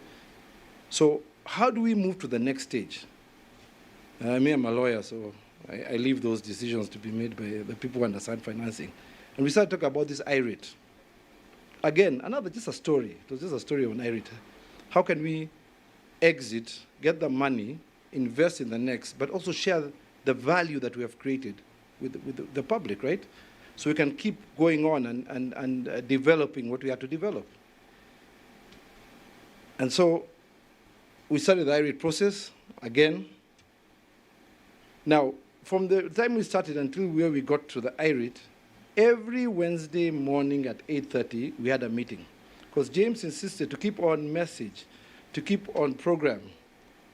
So how do we move to the next stage? Me, I'm a lawyer, so I leave those decisions to be made by the people who understand financing. And we started talking about this I-REIT. Again, just a story. It was just a story of an I-REIT. How can we exit, get the money, invest in the next, but also share the value that we have created with the public, right? So we can keep going on and developing what we have to develop. And so we started the I-REIT process again. Now, from the time we started until where we got to the I-REIT, every Wednesday morning at 8:30, we had a meeting. Because James insisted to keep on message, to keep on program,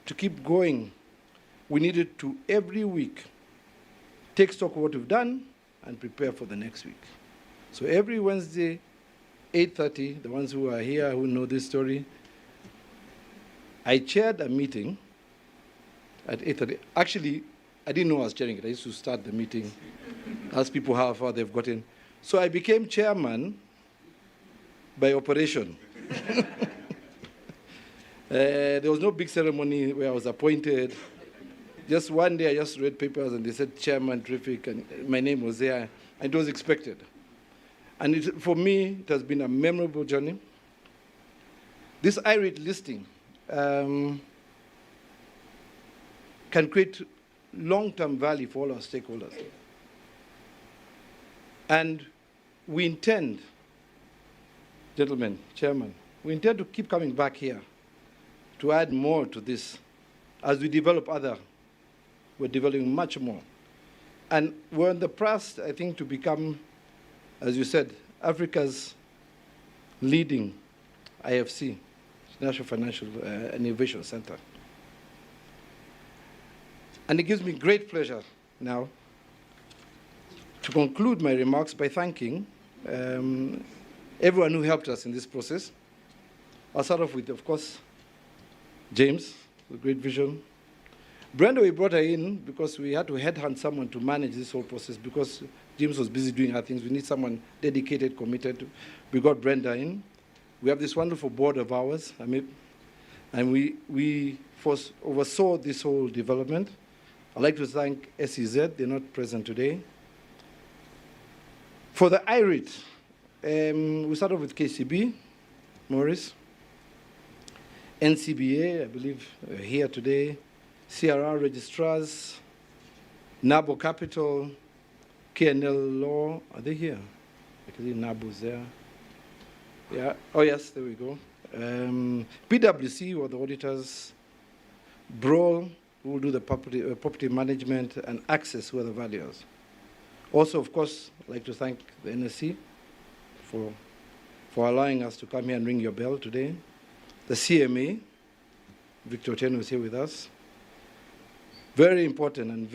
to keep going. We needed to, every week, take stock of what we've done and prepare for the next week. So every Wednesday, 8:30, the ones who are here who know this story, I chaired a meeting at 8:30. Actually, I didn't know I was chairing it. I used to start the meeting, ask people how far they've gotten. So I became chairman by operation. There was no big ceremony where I was appointed. Just one day I just read papers and they said chairman, TRIFIC, and my name was there, and it was expected. And for me, it has been a memorable journey. This I-REIT listing can create long-term value for all our stakeholders. And we intend, gentlemen, chairman, we intend to keep coming back here to add more to this. As we develop we're developing much more. And we're in the process, I think, to become, as you said, Africa's leading IFC, National Financial Innovation Center. And it gives me great pleasure now to conclude my remarks by thanking everyone who helped us in this process. I'll start off with, of course, James, with great vision. Brenda, we brought her in because we had to headhunt someone to manage this whole process, because James was busy doing other things. We need someone dedicated, committed. We got Brenda in. We have this wonderful board of ours, and we oversaw this whole development. I'd like to thank SEZ. They're not present today. For the I-REIT, we started with KCB, Maurice, NCBA, I believe, here today, CRR registrars, NABO Capital, KNL Law. Are they here? I can see NABO's there. Yeah. Oh, yes, there we go. PwC were the auditors. Brawl, who will do the property management, and Access, who are the valuers. Also, of course, I'd like to thank the NSC for allowing us to come here and ring your bell today. The CMA, Victor Otieno is here with us. Very important,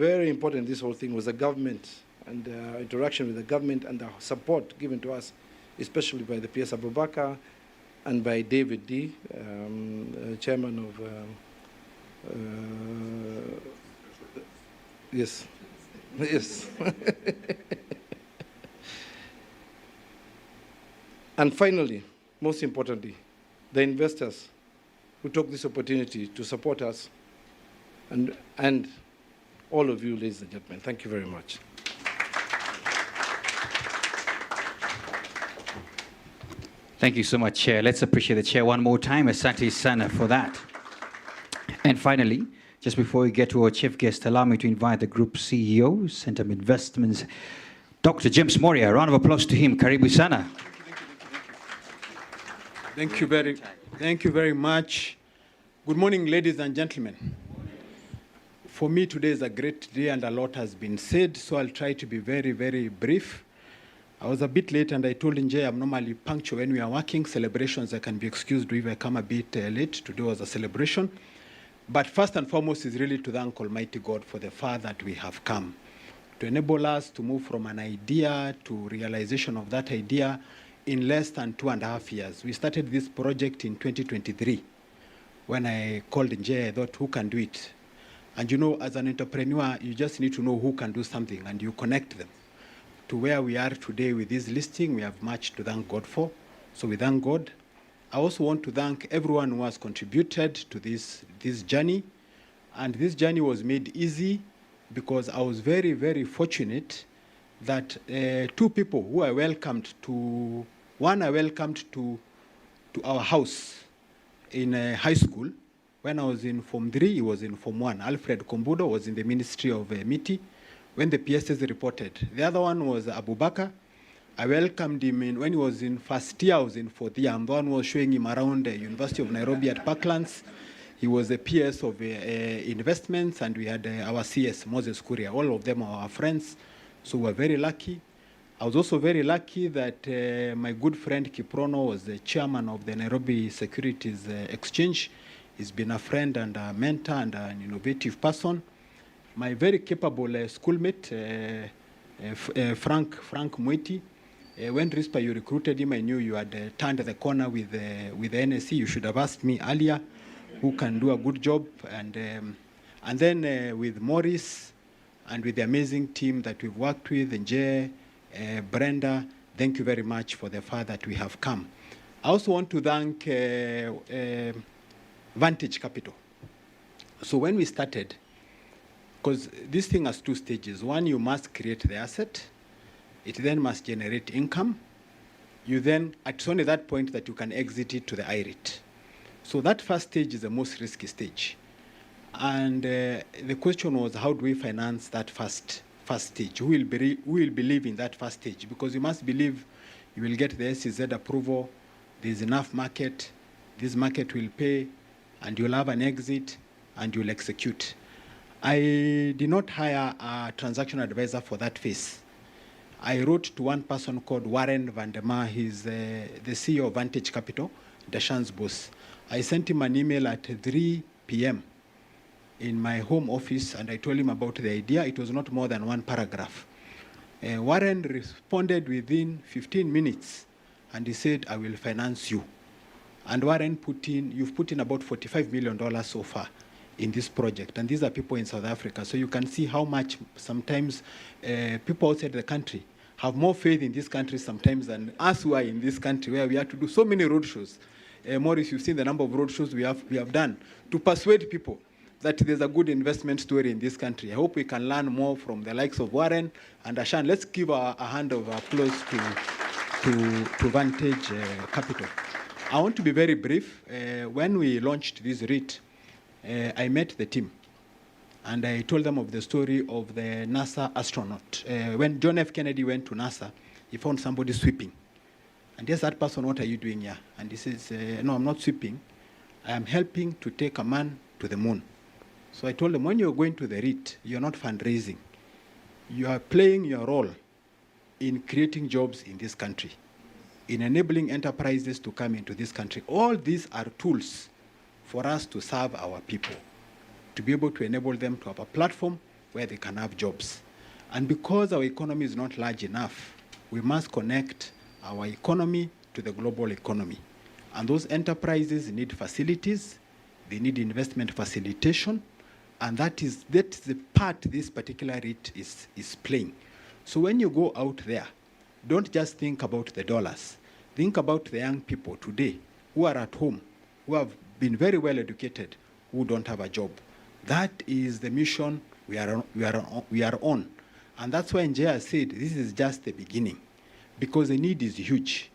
this whole thing was the government and interaction with the government and the support given to us, especially by the PS Abubakar and by David D., chairman of, yes. And finally, most importantly, the investors who took this opportunity to support us, and all of you, ladies and gentlemen, thank you very much. Thank you so much, Chair. Let's appreciate the Chair one more time. Asante sana for that. And finally, just before we get to our chief guest, allow me to invite the Group CEO, Centum Investments, Dr. James Moria. A round of applause to him. Karibu sana. Thank you very much. Good morning, ladies and gentlemen. For me, today is a great day and a lot has been said, so I'll try to be very, very brief. I was a bit late and I told Njay I'm normally punctual when we are working. Celebrations, I can be excused if I come a bit late. Today was a celebration. But first and foremost is really to thank Almighty God for the far that we have come, to enable us to move from an idea to realization of that idea in less than 2.5 years. We started this project in 2023. When I called Njay, I thought, who can do it? And you know, as an entrepreneur, you just need to know who can do something and you connect them. To where we are today with this listing, we have much to thank God for. So we thank God. I also want to thank everyone who has contributed to this journey. And this journey was made easy because I was very, very fortunate that two people who I welcomed to, one I welcomed to our house in high school. When I was in Form 3, he was in Form 1. Alfred Kombudo was in the Ministry of MITI when the PSS reported. The other one was Abubakar. I welcomed him when he was in first year, I was in fourth year. I'm the one who was showing him around the University of Nairobi at Parklands. He was the PS of investments, and we had our CS, Moses Kuria. All of them are our friends, so we're very lucky. I was also very lucky that my good friend Kiprono was the chairman of the Nairobi Securities Exchange. He's been a friend and a mentor and an innovative person. My very capable schoolmate, Frank Mwiti. When RISPA, you recruited him, I knew you had turned the corner with the NSC. You should have asked me earlier who can do a good job. And then with Morris and with the amazing team that we've worked with, Njay, Brenda, thank you very much for the far that we have come. I also want to thank Vantage Capital. So when we started, because this thing has two stages. One, you must create the asset. It then must generate income. You then, it's only that point that you can exit it to the I-REIT. So that first stage is the most risky stage. And the question was, how do we finance that first stage? Who will believe in that first stage? Because you must believe you will get the SEZ approval, there's enough market, this market will pay, and you'll have an exit, and you'll execute. I did not hire a transaction advisor for that phase. I wrote to one person called Warren Van der Maar. He's the CEO of Vantage Capital, Dashan's boss. I sent him an email at 3 p.m. in my home office, and I told him about the idea. It was not more than one paragraph. Warren responded within 15 minutes, and he said, I will finance you. And Warren you've put in about $45 million so far in this project. And these are people in South Africa. So you can see how much sometimes people outside the country have more faith in this country sometimes than us who are in this country, where we have to do so many roadshows. Maurice, you've seen the number of roadshows we have done to persuade people that there's a good investment story in this country. I hope we can learn more from the likes of Warren and Ashan. Let's give a hand of applause to Vantage Capital. I want to be very brief. When we launched this REIT, I met the team, and I told them of the story of the NASA astronaut. When John F. Kennedy went to NASA, he found somebody sweeping. And yes, that person, what are you doing here? And he says, no, I'm not sweeping. I am helping to take a man to the moon. So I told them, when you're going to the REIT, you're not fundraising. You are playing your role in creating jobs in this country, in enabling enterprises to come into this country. All these are tools for us to serve our people, to be able to enable them to have a platform where they can have jobs. And because our economy is not large enough, we must connect our economy to the global economy. And those enterprises need facilities, they need investment facilitation, and that's the part this particular REIT is playing. So when you go out there, don't just think about the dollars. Think about the young people today who are at home, who have been very well educated, who don't have a job. That is the mission we are on. And that's why Njea said this is just the beginning, because the need is huge.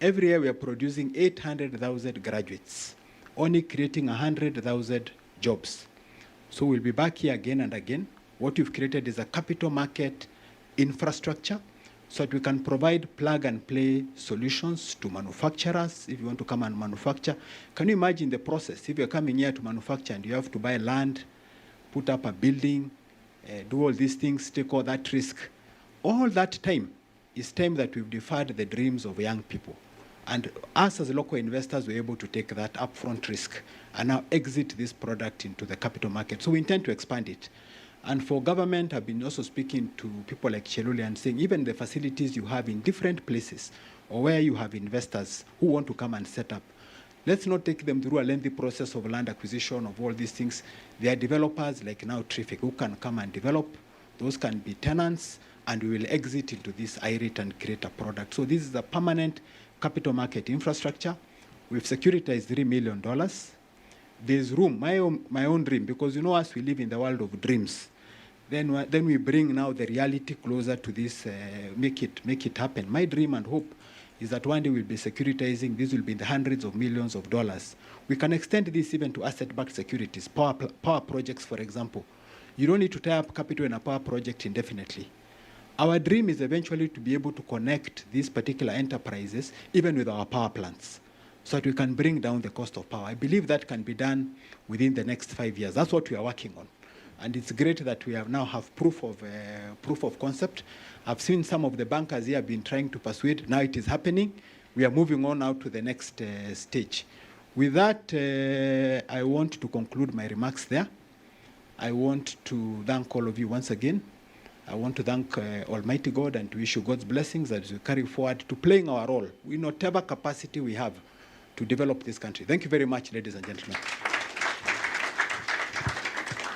Every year we are producing 800,000 graduates, only creating 100,000 jobs. So we'll be back here again and again. What we've created is a capital market infrastructure so that we can provide plug-and-play solutions to manufacturers if you want to come and manufacture. Can you imagine the process? If you're coming here to manufacture and you have to buy land, put up a building, do all these things, take all that risk. All that time is time that we've deferred the dreams of young people. And us as local investors were able to take that upfront risk and now exit this product into the capital market. So we intend to expand it. And for government, I've been also speaking to people like Cheluli and saying even the facilities you have in different places or where you have investors who want to come and set up, let's not take them through a lengthy process of land acquisition, of all these things. There are developers like now TRIFIC who can come and develop. Those can be tenants, and we will exit into this I-REIT and create a product. So this is a permanent capital market infrastructure. We've securitized $3 million. There's room, my own dream, because you know us, we live in the world of dreams. Then we bring now the reality closer to this, make it happen. My dream and hope is that one day we'll be securitizing. This will be in the hundreds of millions of dollars. We can extend this even to asset-backed securities, power projects, for example. You don't need to tie up capital in a power project indefinitely. Our dream is eventually to be able to connect these particular enterprises even with our power plants so that we can bring down the cost of power. I believe that can be done within the next 5 years. That's what we are working on. And it's great that we now have proof of concept. I've seen some of the bankers here have been trying to persuade. Now it is happening. We are moving on now to the next stage. With that, I want to conclude my remarks there. I want to thank all of you once again. I want to thank Almighty God and to wish you God's blessings as we carry forward to playing our role in whatever capacity we have to develop this country. Thank you very much, ladies and gentlemen.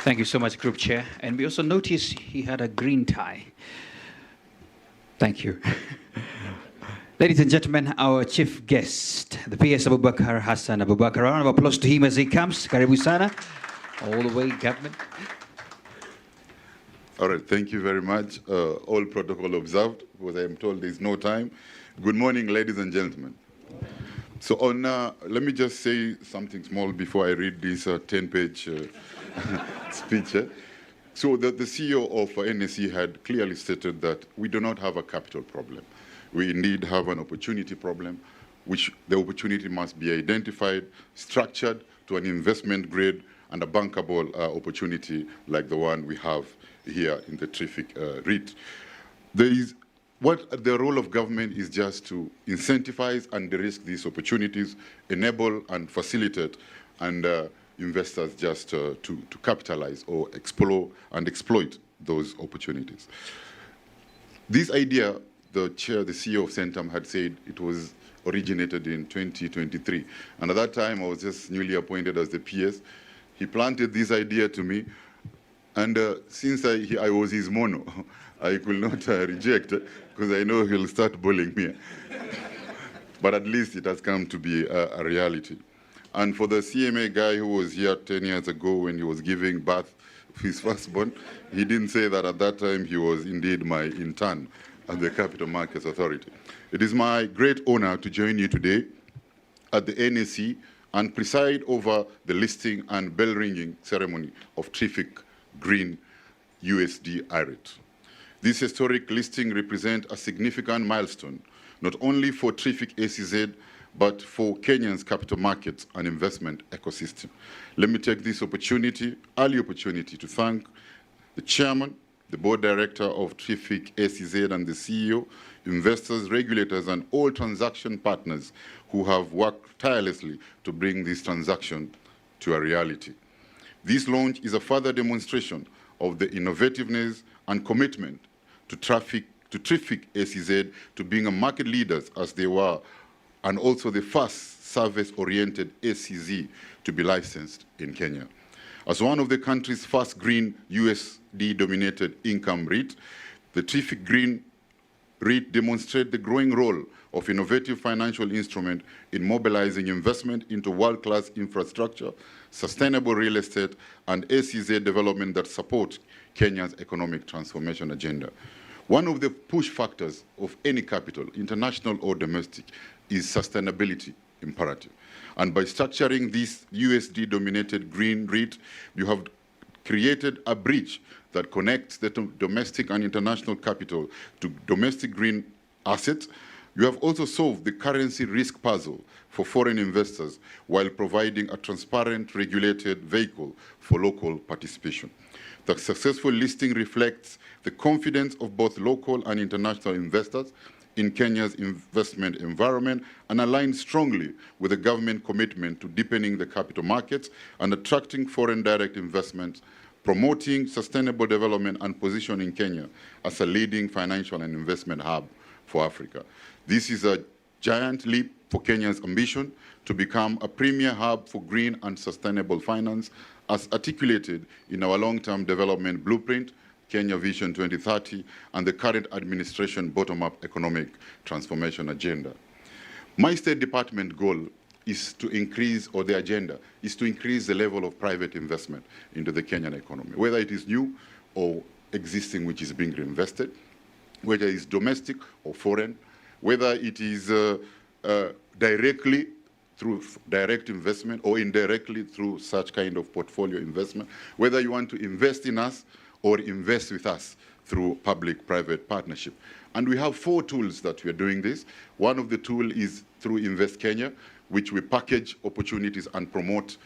Thank you so much, Group Chair. And we also noticed he had a green tie. Thank you. Ladies and gentlemen, our chief guest, the PS Abubakar Hassan Abubakar. A round of applause to him as he comes. Karibu sana. All the way, government. All right, thank you very much. All protocol observed, because I am told there's no time. Good morning, ladies and gentlemen. So let me just say something small before I read this 10-page speech. So the CEO of NSE had clearly stated that we do not have a capital problem. We indeed have an opportunity problem, which the opportunity must be identified, structured to an investment grade and a bankable opportunity like the one we have here in the TRIFIC REIT. What the role of government is just to incentivize and de-risk these opportunities, enable and facilitate, and investors just to capitalize or explore and exploit those opportunities. This idea, the CEO of Centum had said it was originated in 2023. And at that time, I was just newly appointed as the PS. He planted this idea to me. And since I was his mono, I could not reject it, because I know he'll start bullying me. But at least it has come to be a reality. And for the CMA guy who was here 10 years ago when he was giving birth to his firstborn, he didn't say that at that time he was indeed my intern at the Capital Markets Authority. It is my great honor to join you today at the NSE and preside over the listing and bell-ringing ceremony of TRIFIC Green USD I-REIT. This historic listing represents a significant milestone, not only for TRIFIC ACZ, but for Kenya's capital markets and investment ecosystem. Let me take this early opportunity to thank the chairman, the board director of TRIFIC SEZ and the CEO, investors, regulators, and all transaction partners who have worked tirelessly to bring this transaction to a reality. This launch is a further demonstration of the innovativeness and commitment to TRIFIC SEZ to being a market leaders as they were, and also the first service-oriented SEZ to be licensed in Kenya. As one of the country's first green USD-dominated income REIT, the TRIFIC Green REIT demonstrates the growing role of innovative financial instrument in mobilizing investment into world-class infrastructure, sustainable real estate, and SEZ development that support Kenya's economic transformation agenda. One of the push factors of any capital, international or domestic, is sustainability imperative. And by structuring this USD-dominated green REIT, you have created a bridge that connects the domestic and international capital to domestic green assets. You have also solved the currency risk puzzle for foreign investors while providing a transparent, regulated vehicle for local participation. The successful listing reflects the confidence of both local and international investors in Kenya's investment environment and aligns strongly with the government commitment to deepening the capital markets and attracting foreign direct investments, promoting sustainable development and positioning Kenya as a leading financial and investment hub for Africa. This is a giant leap for Kenya's ambition to become a premier hub for green and sustainable finance, as articulated in our long-term development blueprint, Kenya Vision 2030, and the current administration bottom-up economic transformation agenda. My State Department goal is to increase, or the agenda, is to increase the level of private investment into the Kenyan economy, whether it is new or existing, which is being reinvested, whether it's domestic or foreign, whether it is directly through direct investment or indirectly through such kind of portfolio investment, whether you want to invest in us or invest with us through public-private partnership. And we have 4 tools that we are doing this. One of the tools is through Invest Kenya, which we package opportunities and promote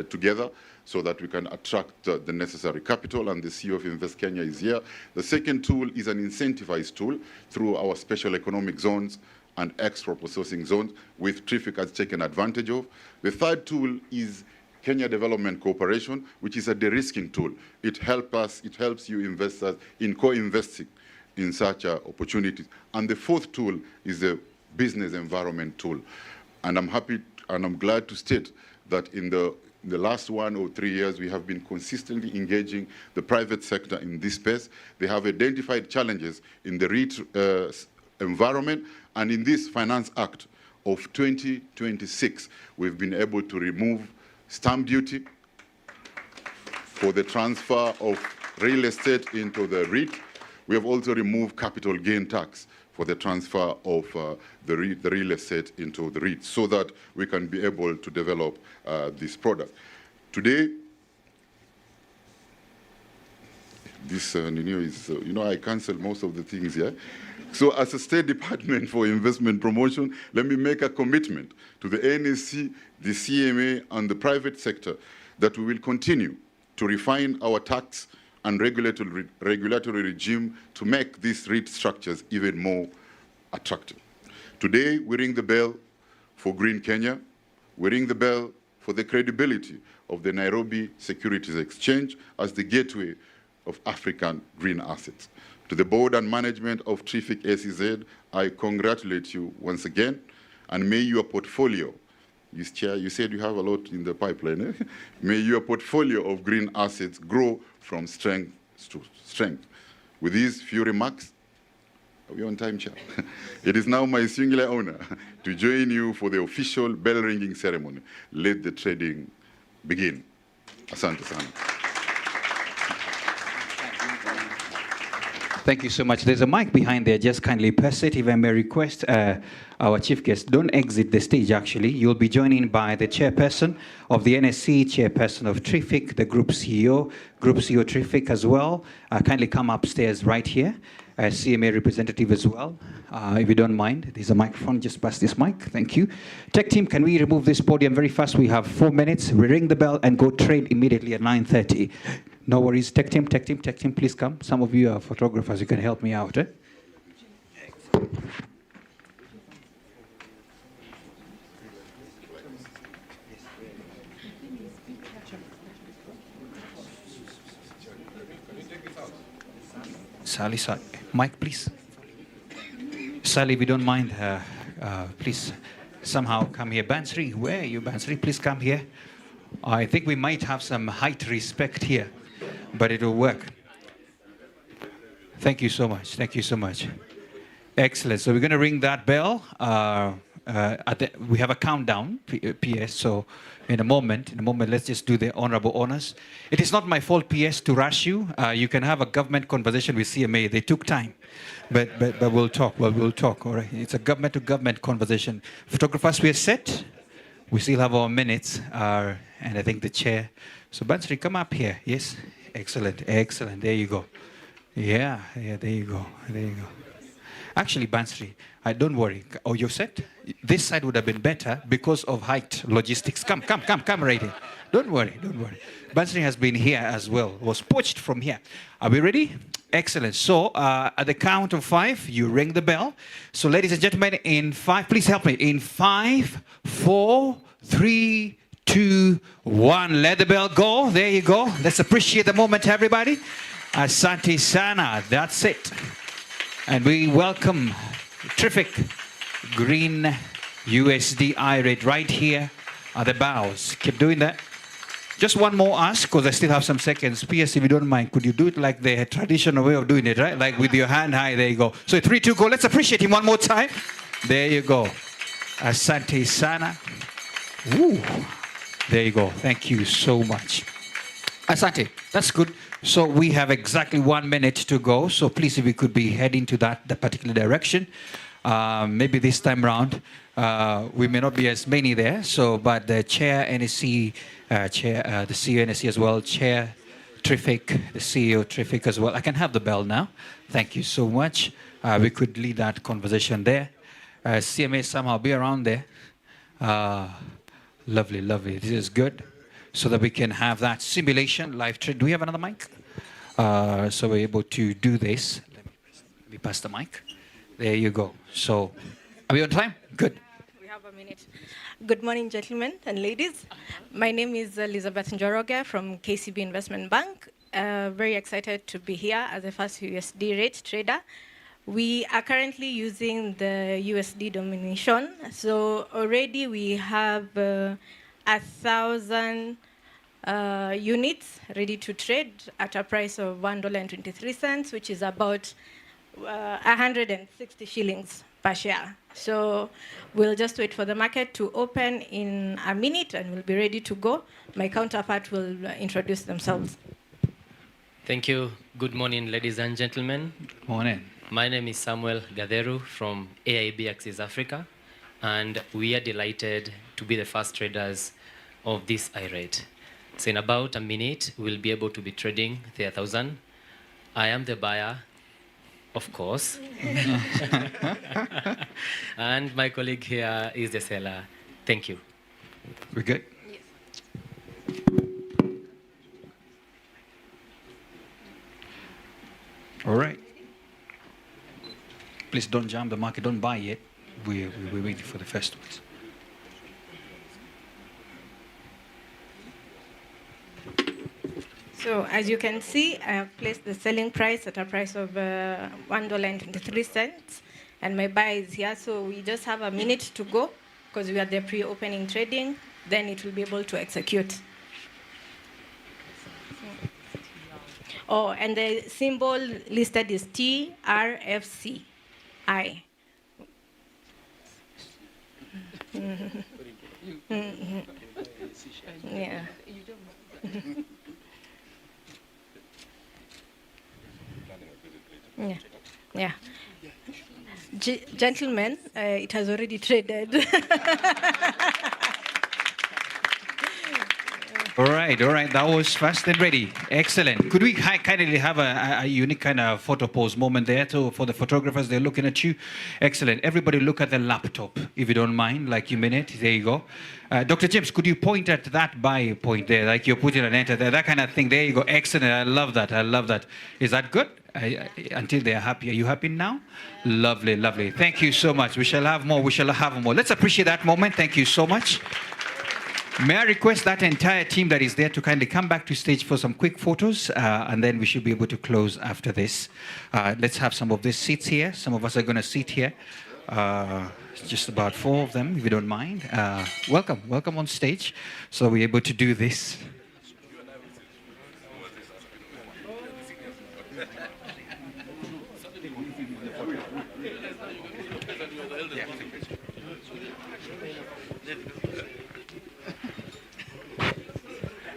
together so that we can attract the necessary capital, and the CEO of Invest Kenya is here. The second tool is an incentivized tool through our special economic zones and extra processing zones, which TRIFIC has taken advantage of. The third tool is Kenya Development Cooperation, which is a de-risking tool. It helps you investors in co-investing in such opportunities. And the fourth tool is the business environment tool. And I'm happy and I'm glad to state that in the last 1 or 3 years, we have been consistently engaging the private sector in this space. They have identified challenges in the REIT environment, and in this Finance Act of 2026, we've been able to remove stamp duty for the transfer of real estate into the REIT. We have also removed capital gain tax for the transfer of the real estate into the REIT so that we can be able to develop this product. Today, this is, I cancel most of the things here. So as a State Department for Investment Promotion, let me make a commitment to the NSC, the CMA, and the private sector that we will continue to refine our tax and regulatory regime to make these REIT structures even more attractive. Today, we ring the bell for Green Kenya. We ring the bell for the credibility of the Nairobi Securities Exchange as the gateway of African green assets. To the board and management of TRIFIC SEZ, I congratulate you once again, and may your portfolio, Mr. Chair, you said you have a lot in the pipeline, eh? May your portfolio of green assets grow from strength to strength. With these few remarks, are we on time, Chair? It is now my singular honor to join you for the official bell-ringing ceremony. Let the trading begin. Asante sana. Thank you so much. There's a mic behind there. Just kindly press it. If I may request our chief guest, don't exit the stage, actually. You'll be joined by the chairperson of the NSC, chairperson of TRIFIC, the Group CEO TRIFIC as well. Kindly come upstairs right here. CMA representative as well. If you don't mind, there's a microphone. Just pass this mic. Thank you. Tech team, can we remove this podium very fast? We have 4 minutes. We ring the bell and go trade immediately at 9:30. No worries. Tech team, please come. Some of you are photographers. You can help me out. Sally, Mike, please. Sally, if you don't mind, please somehow come here. Bansri, where are you, Bansri? Please come here. I think we might have some height respect here, but it will work. Thank you so much. Thank you so much. Excellent. So we're going to ring that bell. We have a countdown, PS. So in a moment, let's just do the honorable honors. It is not my fault, PS, to rush you. You can have a government conversation with CMA. They took time, but we'll talk. Well, we'll talk. All right. It's a government-to-government conversation. Photographers, we are set. We still have our minutes, and I think the chair. So Bansri, come up here. Yes. Excellent. Excellent. There you go. Yeah. There you go. Actually, Bansri, don't worry. Oh, you're set? This side would have been better because of height logistics. Come right here. Don't worry. Bansri has been here as well. Was poached from here. Are we ready? Excellent. So at the count of 5, you ring the bell. So ladies and gentlemen, in 5, please help me. In 5, 4, 3, 2, 1. Let the bell go. There you go. Let's appreciate the moment, everybody. Asante sana. That's it. And we welcome TRIFIC Green USD I-REIT right here at the bows. Keep doing that. Just one more ask, because I still have some seconds. PS, if you don't mind, could you do it like the traditional way of doing it, right? Like with your hand high, there you go. So 3, 2, go. Let's appreciate him one more time. There you go. Asante sana. Woo. There you go. Thank you so much. Asante, that's good. So we have exactly 1 minute to go. So please, if we could be heading to that particular direction. Maybe this time round, we may not be as many there. So, but the chair NSC, the CEO NSC as well, chair TRIFIC, the CEO TRIFIC as well. I can have the bell now. Thank you so much. We could lead that conversation there. CMA somehow be around there. Lovely. This is good. So that we can have that simulation live trade. Do we have another mic? So we're able to do this. Let me pass the mic. There you go. So, are we on time? Good. We have a minute. Good morning, gentlemen and ladies. My name is Elizabeth Njoroge from KCB Investment Bank. Very excited to be here as the first USD rate trader. We are currently using the USD domination. So already we have 1,000 units ready to trade at a price of $1.23, which is about 160 shillings per share. So we'll just wait for the market to open in a minute and we'll be ready to go. My counterpart will introduce themselves. Thank you. Good morning, ladies and gentlemen. Good morning. My name is Samuel Gaderu from AIB Axis Africa, and we are delighted to be the first traders of this I-REIT. So in about a minute, we'll be able to be trading the 1,000. I am the buyer, of course. And my colleague here is the seller. Thank you. We good? Yes. All right. Please don't jam the market. Don't buy yet. We're waiting for the first ones. So as you can see, I have placed the selling price at a price of $1.23, and my buyer is here. So we just have a minute to go because we are the pre-opening trading. Then it will be able to execute. Oh, and the symbol listed is TRFC. I. Yeah. Yeah. Gentlemen, it has already traded. All right. That was fast and ready. Excellent. Could we kindly have a unique kind of photo pose moment there for the photographers? They're looking at you. Excellent. Everybody look at the laptop, if you don't mind, like you mean it. There you go. Dr. James, could you point at that buy point there, like you're putting an enter there, that kind of thing. There you go. Excellent. I love that. Is that good? Until they are happy. Are you happy now? Lovely. Thank you so much. We shall have more. Let's appreciate that moment. Thank you so much. May I request that entire team that is there to kindly come back to stage for some quick photos, and then we should be able to close after this. Let's have some of these seats here. Some of us are going to sit here. Just about 4 of them, if you don't mind. Welcome on stage. So we're able to do this.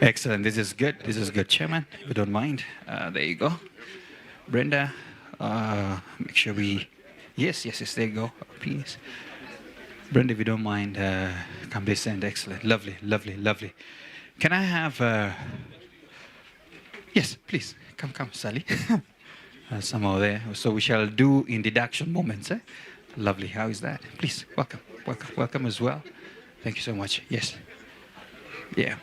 Excellent. This is good, Chairman, if you don't mind. There you go. Brenda, make sure we... Yes, there you go. Please. Brenda, if you don't mind, come this end. Excellent. Lovely. Can I have... Yes, please. Come, Sally. Somehow there. So we shall do in deduction moments. Lovely. How is that? Please, welcome as well. Thank you so much. Yes. Yeah.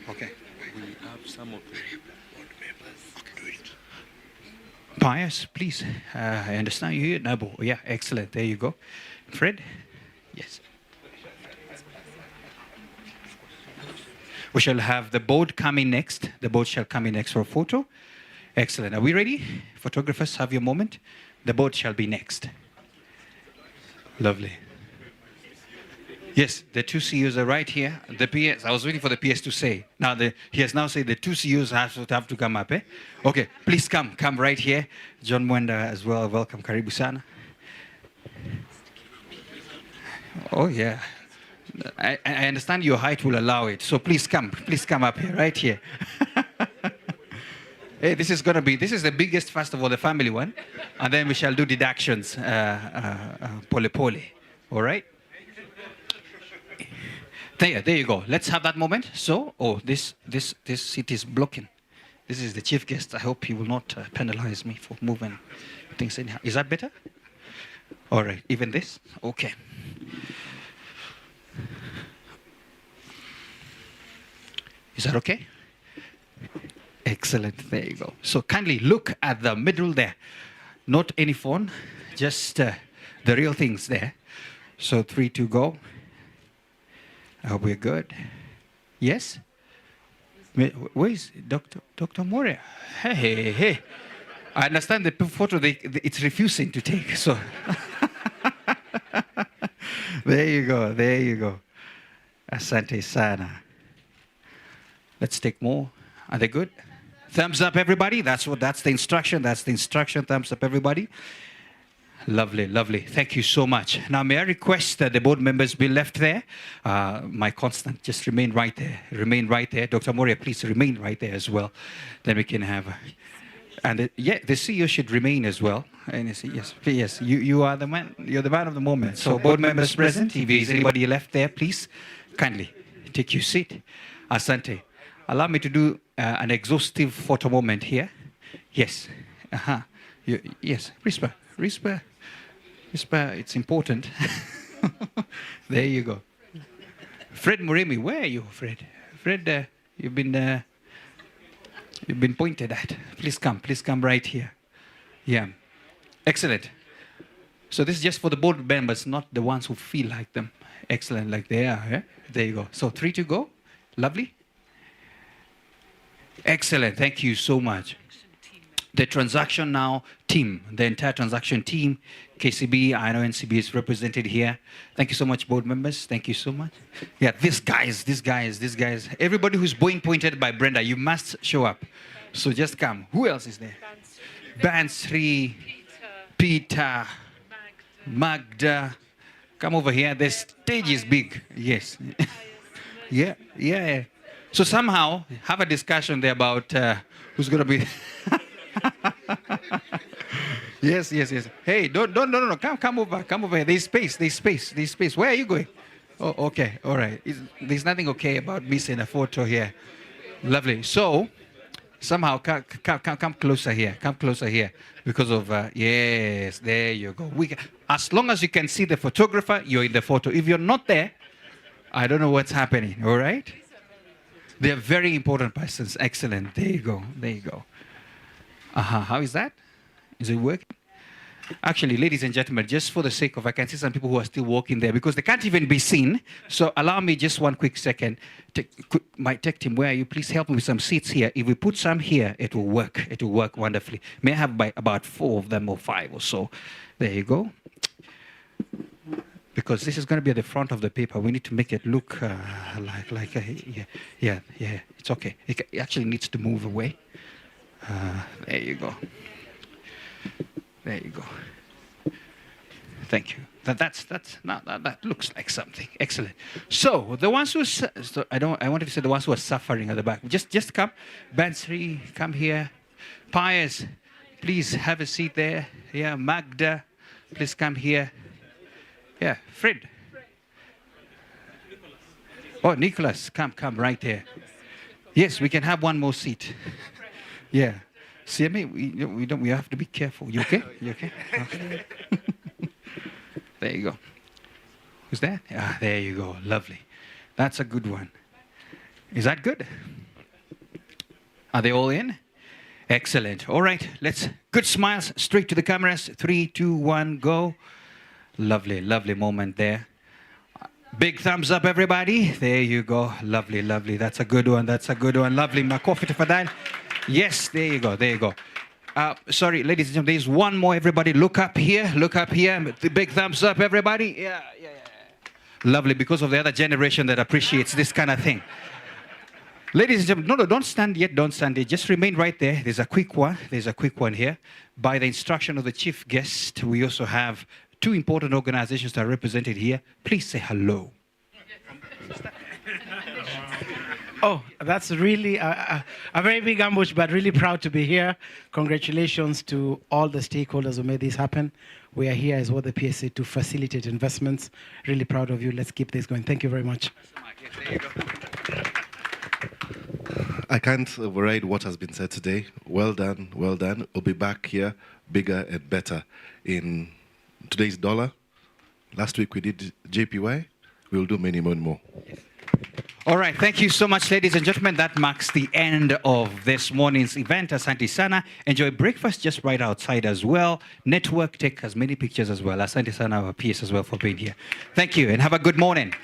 Okay. We have some of the board members. Pius, please. I understand you here. Nabo. Yeah, excellent. There you go. Fred? Yes. We shall have the board coming next. The board shall come in next for a photo. Excellent. Are we ready? Photographers, have your moment. The board shall be next. Lovely. Yes, the 2 CEOs are right here. The PS, I was waiting for the PS to say. Now he has now said the 2 CEOs have to come up. Okay, please come right here. John Mwenda as well. Welcome, karibu sana. Oh yeah, I understand your height will allow it. So please come up here, right here. Hey, this is the biggest first of all, the family one, and then we shall do deductions, pole. All right. There you go. Let's have that moment. So, this seat is blocking. This is the chief guest. I hope he will not penalize me for moving things in here. Is that better? All right. Even this? Okay. Is that okay? Excellent. There you go. So kindly look at the middle there. Not any phone, just the real things there. So 3, 2, go. We're good. Yes? Where is Dr. Moria? Hey. I understand the photo, it's refusing to take. So there you go. Asante sana. Let's take more. Are they good? Thumbs up, everybody. That's the instruction. Thumbs up, everybody. Lovely. Thank you so much. Now, may I request that the board members be left there? My constant, just remain right there. Dr. Moria, please remain right there as well. Then we can have... And the CEO should remain as well. And yes, you are the man. You're the man of the moment. So, board members present, if there is anybody left there, please kindly take your seat. Asante. Allow me to do an exhaustive photo moment here. Yes. Yes. Rispa, it's important. There you go. Fred Muremi, where are you, Fred? Fred, you've been pointed at. Please come right here. Yeah. Excellent. So this is just for the board members, not the ones who feel like them. Excellent, like they are. Yeah? There you go. So 3 to go. Lovely. Excellent. Thank you so much. The transaction now team, the entire transaction team, KCB, I know NCB is represented here. Thank you so much, board members. Thank you so much. Yeah, these guys. Everybody who's being pointed by Brenda, you must show up. So just come. Who else is there? Bansri, Peter, Magda. Come over here. The stage is big. Yes. Yeah. So somehow have a discussion there about who's going to be... Yes. Hey, no. Come over. There's space. Where are you going? Oh, okay. All right. There's nothing okay about missing a photo here. Lovely. So, somehow, come closer here. Come closer here. Because of, yes, there you go. As long as you can see the photographer, you're in the photo. If you're not there, I don't know what's happening. All right? They're very important persons. Excellent. There you go. How is that? Is it working? Actually, ladies and gentlemen, just for the sake of, I can see some people who are still walking there because they can't even be seen. So allow me just one quick second. My tech team, where are you? Please help me with some seats here. If we put some here, it will work. It will work wonderfully. May I have about 4 of them or 5 or so. There you go. Because this is going to be at the front of the paper. We need to make it look yeah. It's okay. It actually needs to move away. There you go. Thank you. That looks like something. Excellent. So the ones who I wanted to say the ones who are suffering at the back. Just come. Bansri, come here. Pius, please have a seat there. Yeah, Magda, please come here. Yeah, Fred. Oh, Nicholas, come right there. Yes, we can have one more seat. Yeah. See me? We have to be careful. You okay? Okay. There you go. Who's that? There you go. Lovely. That's a good one. Is that good? Are they all in? Excellent. All right. Good smiles straight to the cameras. 3, 2, 1, go. Lovely moment there. Big thumbs up, everybody. There you go. Lovely. That's a good one. Lovely. Makofi for that. Yes, there you go. Sorry, ladies and gentlemen, there's one more, everybody. Look up here. The big thumbs up, everybody. Yeah. Lovely, because of the other generation that appreciates this kind of thing. Ladies and gentlemen, no, don't stand yet. Just remain right there. There's a quick one here. By the instruction of the chief guest, we also have 2 important organizations that are represented here. Please say hello. Oh, that's really a very big ambush, but really proud to be here. Congratulations to all the stakeholders who made this happen. We are here as well, the PSA, to facilitate investments. Really proud of you. Let's keep this going. Thank you very much. There you go. I can't override what has been said today. Well done. We'll be back here bigger and better in today's dollar. Last week we did JPY. We'll do many more. All right, thank you so much, ladies and gentlemen. That marks the end of this morning's event. Asante sana. Enjoy breakfast just right outside as well. Network, take as many pictures as well. Asante sana, our PS as well, for being here. Thank you, and have a good morning.